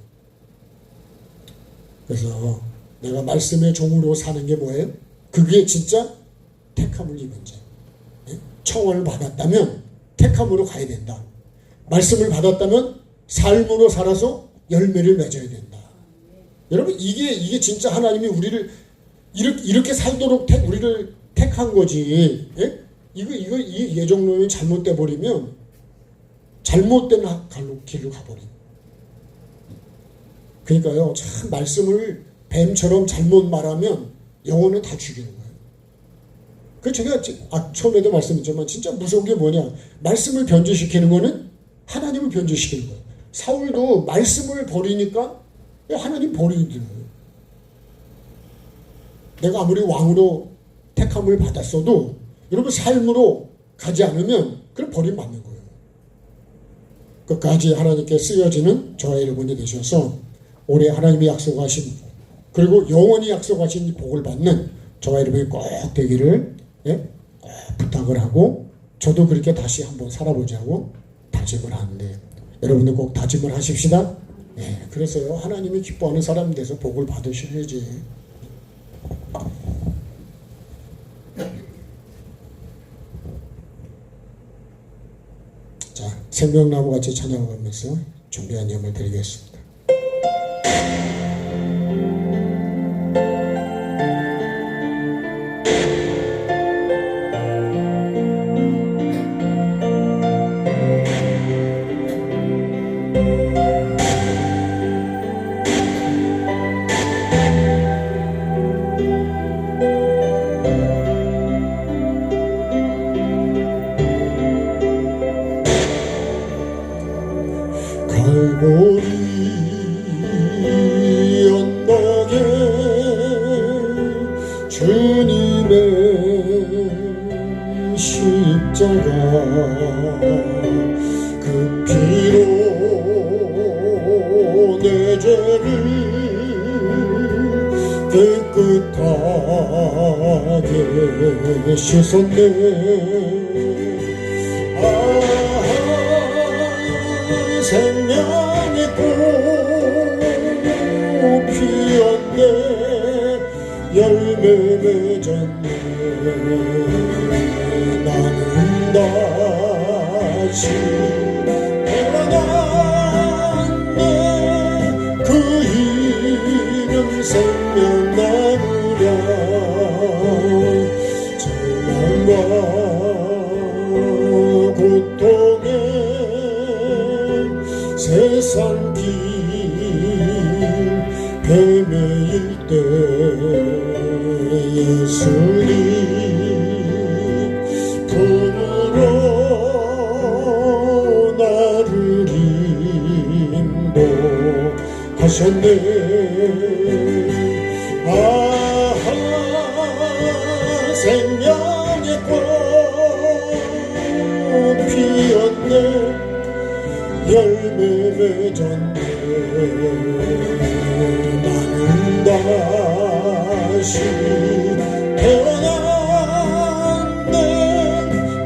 Speaker 1: 그래서 내가 말씀의 종으로 사는 게 뭐예요? 그게 진짜 택함을 입은 자. 청원을 받았다면 택함으로 가야 된다. 말씀을 받았다면 삶으로 살아서 열매를 맺어야 된다. 여러분 이게 진짜 하나님이 우리를 이렇게 살도록 우리를 택한 거지. 예? 이 예정론이 잘못돼 버리면 잘못된 길로 가버린. 그러니까요, 참 말씀을 뱀처럼 잘못 말하면 영혼은 다 죽이는 거예요. 그 제가 처음에도 말씀드렸지만 진짜 무서운 게 뭐냐? 말씀을 변질시키는 거는 하나님을 변질시키는 거예요. 사울도 말씀을 버리니까 하나님 버리더라고요. 내가 아무리 왕으로 택함을 받았어도 여러분 삶으로 가지 않으면 그럼 버림받는 거예요. 끝까지 하나님께 쓰여지는 저와 여러분이 되셔서 올해 하나님이 약속하신 그리고 영원히 약속하신 복을 받는 저와 여러분이 꼭 되기를 꼭 부탁을 하고 저도 그렇게 다시 한번 살아보자고 다짐을 하는데 여러분들 꼭 다짐을 하십시다. 그래서요 하나님이 기뻐하는 사람 돼서 복을 받으셔야지. 자, 생명나무 같이 찬양하면서 준비한 예물 드리겠습니다. 갈보리 언덕에 주님의 십자가 그 피로 내 죄를 깨끗하게 씻었네. 생명의 꽃 열매 맺었네. 나는 다시 태어났네. 그 이름 생명 나누랴. 절망과 고통에 세상 길 헤매일 때 예수님 품으로 나를 인도하셨네. 아하, 생명의 꽃 피었네. 열매 맺었네. 나는 다시 태어났네.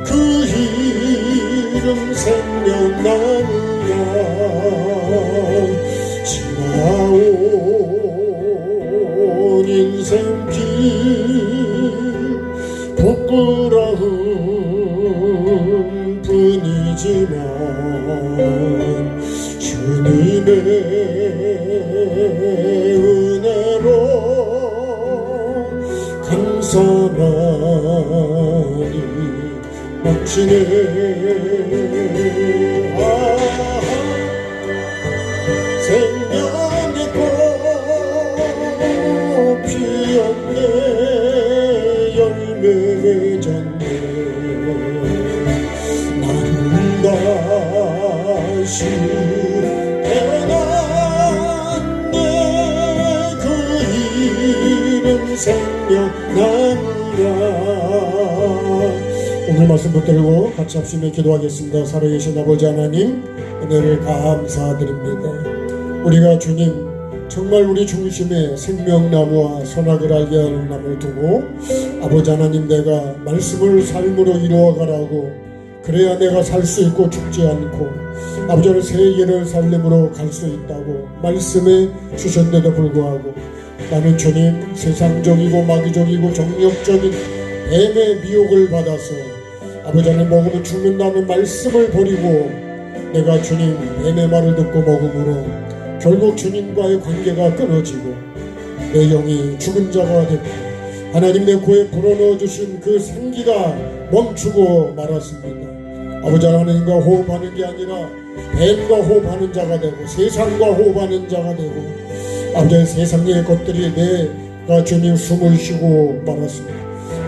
Speaker 1: 그 이름 생명 나누랴. 지나온 인생길 부끄러움 뿐이지만 주님의 은혜로 감사하니 넘치네. 생명의 꽃 피었네. 열매 맺었네. 나는 다시 태어났네. 그 이름 생명 나누랴. 오늘 말씀 붙들고 같이 합심에 기도하겠습니다. 살아계신 아버지 하나님, 은혜를 감사드립니다. 우리가 주님 정말 우리 중심에 생명나무와 선악을 알게 하는 나무를 두고 아버지 하나님, 내가 말씀을 삶으로 이루어가라고, 그래야 내가 살 수 있고 죽지 않고 아버지 하나님 세계를 살림으로 갈 수 있다고 말씀해 주셨는데도 불구하고 나는 주님 세상적이고 마귀적이고 정력적인 뱀의 미혹을 받아서 아버지 하나님 먹으면 죽는다는 말씀을 버리고 내가 주님 뱀의 말을 듣고 먹음으로 결국 주님과의 관계가 끊어지고 내 영이 죽은 자가 되고 하나님 내 코에 불어넣어 주신 그 생기가 멈추고 말았습니다. 아버지 하나님과 호흡하는 게 아니라 뱀과 호흡하는 자가 되고 세상과 호흡하는 자가 되고 아버지 세상의 것들이 내가 주님 숨을 쉬고 말았습니다.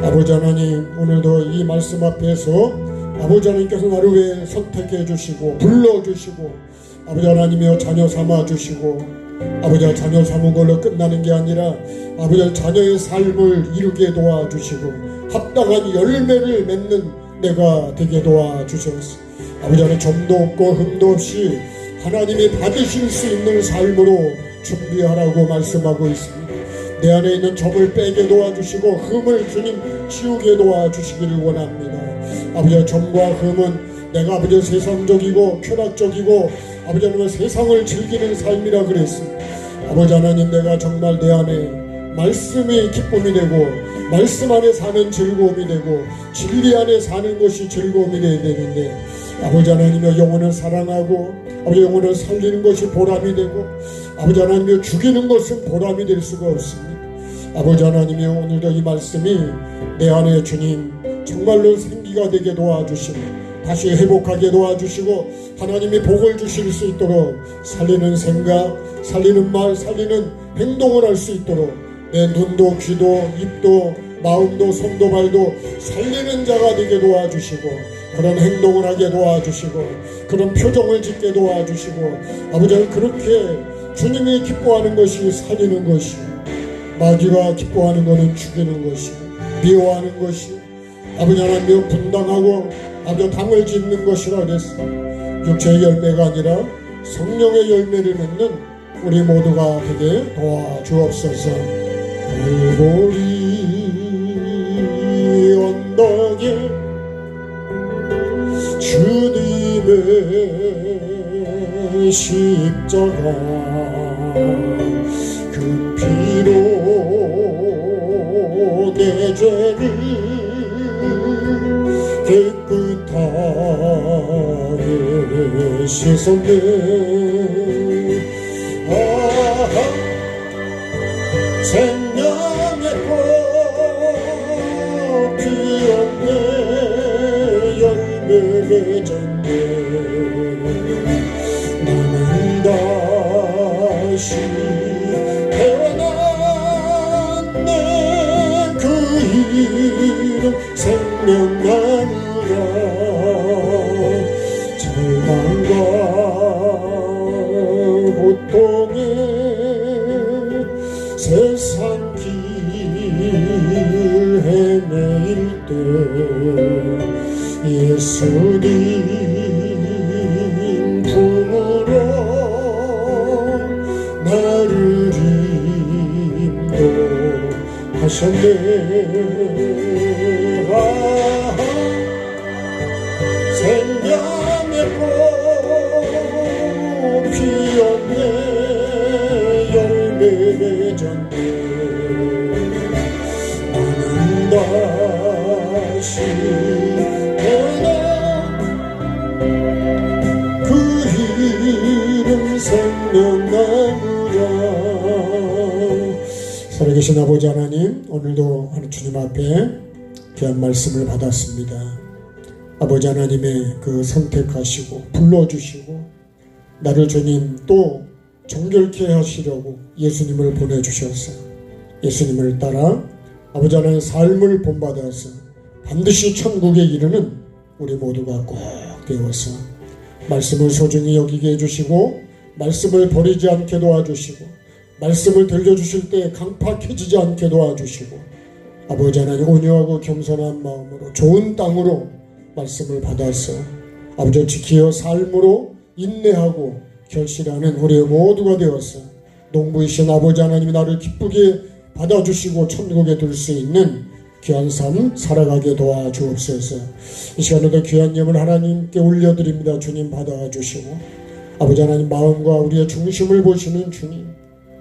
Speaker 1: 아버지 하나님, 오늘도 이 말씀 앞에서 아버지 하나님께서 나를 왜 선택해 주시고 불러주시고 아버지 하나님이여 자녀 삼아 주시고 아버지 자녀 삼은 걸로 끝나는 게 아니라 아버지 자녀의 삶을 이루게 도와주시고 합당한 열매를 맺는 내가 되게 도와주셨습니다. 아버지 하나님 점도 없고 흠도 없이 하나님이 받으실 수 있는 삶으로 준비하라고 말씀하고 있습니다. 내 안에 있는 점을 빼게 도와주시고 흠을 주님 치우게 도와주시기를 원합니다. 아버지 점과 흠은 내가 아버지 세상적이고 쾌락적이고 아버지 하나님 세상을 즐기는 삶이라 그랬습니다. 아버지 하나님, 내가 정말 내 안에 말씀이 기쁨이 되고 말씀 안에 사는 즐거움이 되고 진리 안에 사는 것이 즐거움이 되어야 되는데 아버지 하나님의 영혼을 사랑하고 아버지 영혼을 살리는 것이 보람이 되고 아버지 하나님의 죽이는 것은 보람이 될 수가 없습니다. 아버지 하나님의 오늘도 이 말씀이 내 안에 주님 정말로 생기가 되게 도와주시고 다시 회복하게 도와주시고 하나님이 복을 주실 수 있도록 살리는 생각, 살리는 말, 살리는 행동을 할 수 있도록 내 눈도 귀도 입도 마음도 손도 발도 살리는 자가 되게 도와주시고 그런 행동을 하게 도와주시고 그런 표정을 짓게 도와주시고 아버지는 그렇게 주님이 기뻐하는 것이 살리는 것이 마귀가 기뻐하는 것은 죽이는 것이 미워하는 것이 아버지 하나님 분당하고 아버지 당을 짓는 것이라 그랬습니다. 육체의 열매가 아니라 성령의 열매를 맺는 우리 모두가 되게 도와주옵소서. 골고리 언덕에 주님의 십자가 그 피로 내 죄를 깨끗하게 씻었네. 생명의 꽃 피었네. 열매 맺었네. 나는 다시 태어났네. 그 이름 생명나무라. 절망과 고통에 세상 길 헤매일 때 예수님 품으로 나를 인도하셨네. 생명의 꽃 피었네. 열매 맺었네. 나는 다시 태어나 그 이름 생명나무라. 살아계신 아버지 하나님, 오늘도 하는 주님 앞에 귀한 말씀을 받았습니다. 아버지 하나님의 그 선택하시고 불러주시고 나를 주님 또 정결케 하시려고 예수님을 보내주셔서 예수님을 따라 아버지 하나님의 삶을 본받아서 반드시 천국에 이르는 우리 모두가 꼭 되어서 말씀을 소중히 여기게 해주시고 말씀을 버리지 않게 도와주시고 말씀을 들려주실 때 강팍해지지 않게 도와주시고 아버지 하나님 온유하고 겸손한 마음으로 좋은 땅으로 말씀을 받아서 아버지를 지키어 삶으로 인내하고 결실하는 우리 모두가 되어서 농부이신 아버지 하나님이 나를 기쁘게 받아주시고 천국에 둘 수 있는 귀한 삶 살아가게 도와주옵소서. 이 시간에도 귀한 예물 하나님께 올려드립니다. 주님 받아주시고 아버지 하나님 마음과 우리의 중심을 보시는 주님,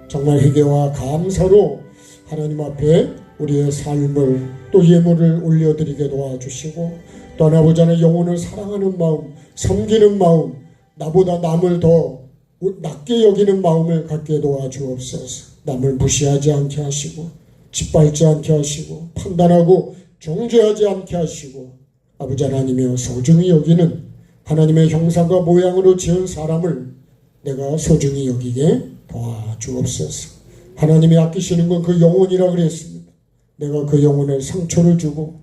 Speaker 1: 정말 회개와 감사로 하나님 앞에 우리의 삶을 또 예물을 올려드리게 도와주시고 또 아버지 하나님 영혼을 사랑하는 마음, 섬기는 마음, 나보다 남을 더 낮게 여기는 마음을 갖게 도와주옵소서. 남을 무시하지 않게 하시고 짓밟지 않게 하시고 판단하고 정죄하지 않게 하시고 아버지 하나님이여 소중히 여기는 하나님의 형상과 모양으로 지은 사람을 내가 소중히 여기게 도와주옵소서. 하나님이 아끼시는 건 그 영혼이라 그랬습니다. 내가 그 영혼에 상처를 주고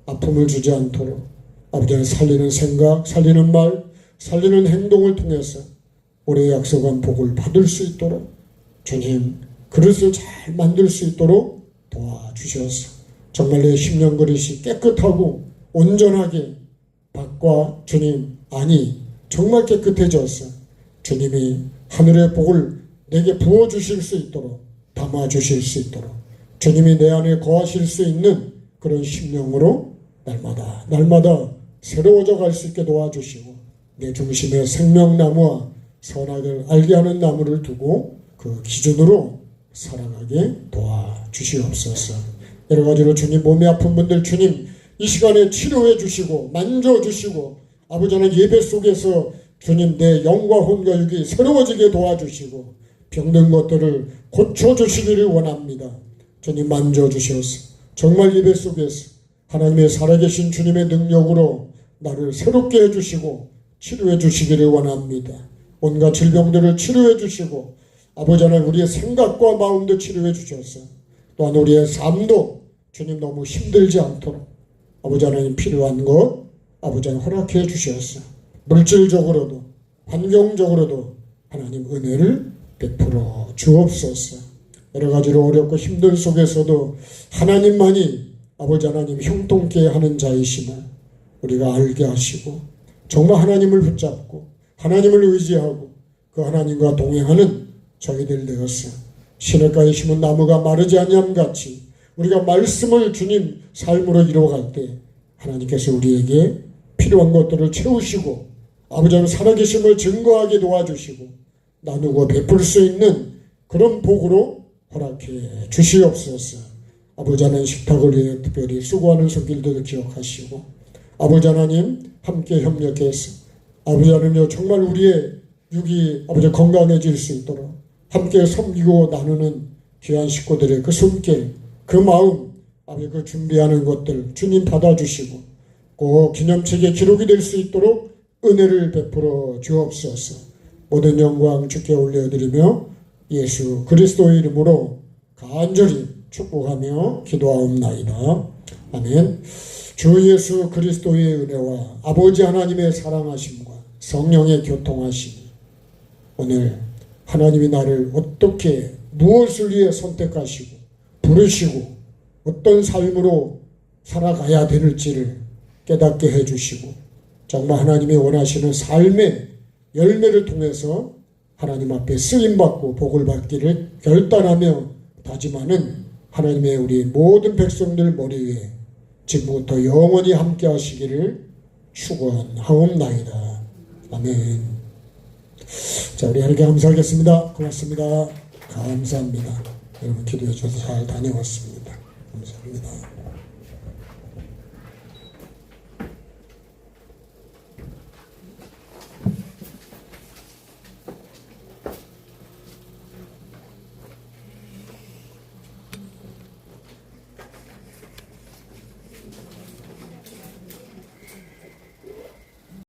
Speaker 1: 아픔을 주지 않도록 아버지는 살리는 생각, 살리는 말, 살리는 행동을 통해서 올해 약속한 복을 받을 수 있도록 주님 그릇을 잘 만들 수 있도록 도와주셔서 정말 내 심령 그릇이 깨끗하고 온전하게 밖과 주님 안이 정말 깨끗해져서 주님이 하늘의 복을 내게 부어주실 수 있도록 담아주실 수 있도록 주님이 내 안에 거하실 수 있는 그런 심령으로 날마다 새로워져 갈 수 있게 도와주시고 내 중심에 생명나무와 선악을 알게 하는 나무를 두고 그 기준으로 살아가게 도와주시옵소서. 여러 가지로 주님 몸이 아픈 분들 주님 이 시간에 치료해 주시고 만져주시고 아버지 하나님 예배 속에서 주님 내 영과 혼과 육이 새로워지게 도와주시고 병든 것들을 고쳐주시기를 원합니다. 주님 만져주셔서 정말 예배 속에서 하나님의 살아계신 주님의 능력으로 나를 새롭게 해주시고 치료해 주시기를 원합니다. 온갖 질병들을 치료해 주시고 아버지 하나님 우리의 생각과 마음도 치료해 주셔서 또한 우리의 삶도 주님 너무 힘들지 않도록 아버지 하나님 필요한 것 아버지 하나님 허락해 주셔서 물질적으로도 환경적으로도 하나님 은혜를 베풀어 주옵소서. 여러 가지로 어렵고 힘든 속에서도 하나님만이 아버지 하나님 형통케 하는 자이심을 우리가 알게 하시고 정말 하나님을 붙잡고 하나님을 의지하고 그 하나님과 동행하는 저희들 되었어. 시냇가에 심은 나무가 마르지 아니함 같이 우리가 말씀을 주님 삶으로 이루어갈 때 하나님께서 우리에게 필요한 것들을 채우시고 아버지 하나님 살아계심을 증거하게 도와주시고 나누고 베풀 수 있는 그런 복으로 허락해 주시옵소서. 아버지 하나님 식탁을 위해 특별히 수고하는 손길들도 기억하시고 아버지 하나님 함께 협력해서 아버지 하나님요 정말 우리의 육이 아버지 건강해질 수 있도록 함께 섬기고 나누는 귀한 식구들의 그 손길 그 마음 아버지 그 준비하는 것들 주님 받아주시고 꼭 기념책에 기록이 될 수 있도록 은혜를 베풀어 주옵소서. 모든 영광 주께 올려드리며 예수 그리스도의 이름으로 간절히 축복하며 기도하옵나이다. 아멘. 주 예수 그리스도의 은혜와 아버지 하나님의 사랑하심과 성령의 교통하심이 오늘 하나님이 나를 어떻게 무엇을 위해 선택하시고 부르시고 어떤 삶으로 살아가야 되는지를 깨닫게 해주시고 정말 하나님이 원하시는 삶의 열매를 통해서 하나님 앞에 쓰임받고 복을 받기를 결단하며 다짐하는 하나님의 우리 모든 백성들 머리 위에 지금부터 영원히 함께 하시기를 축원하옵나이다. 아멘. 자, 우리 하나님께 감사하겠습니다. 고맙습니다. 감사합니다. 여러분 기도해 주셔서 잘 다녀왔습니다. 감사합니다.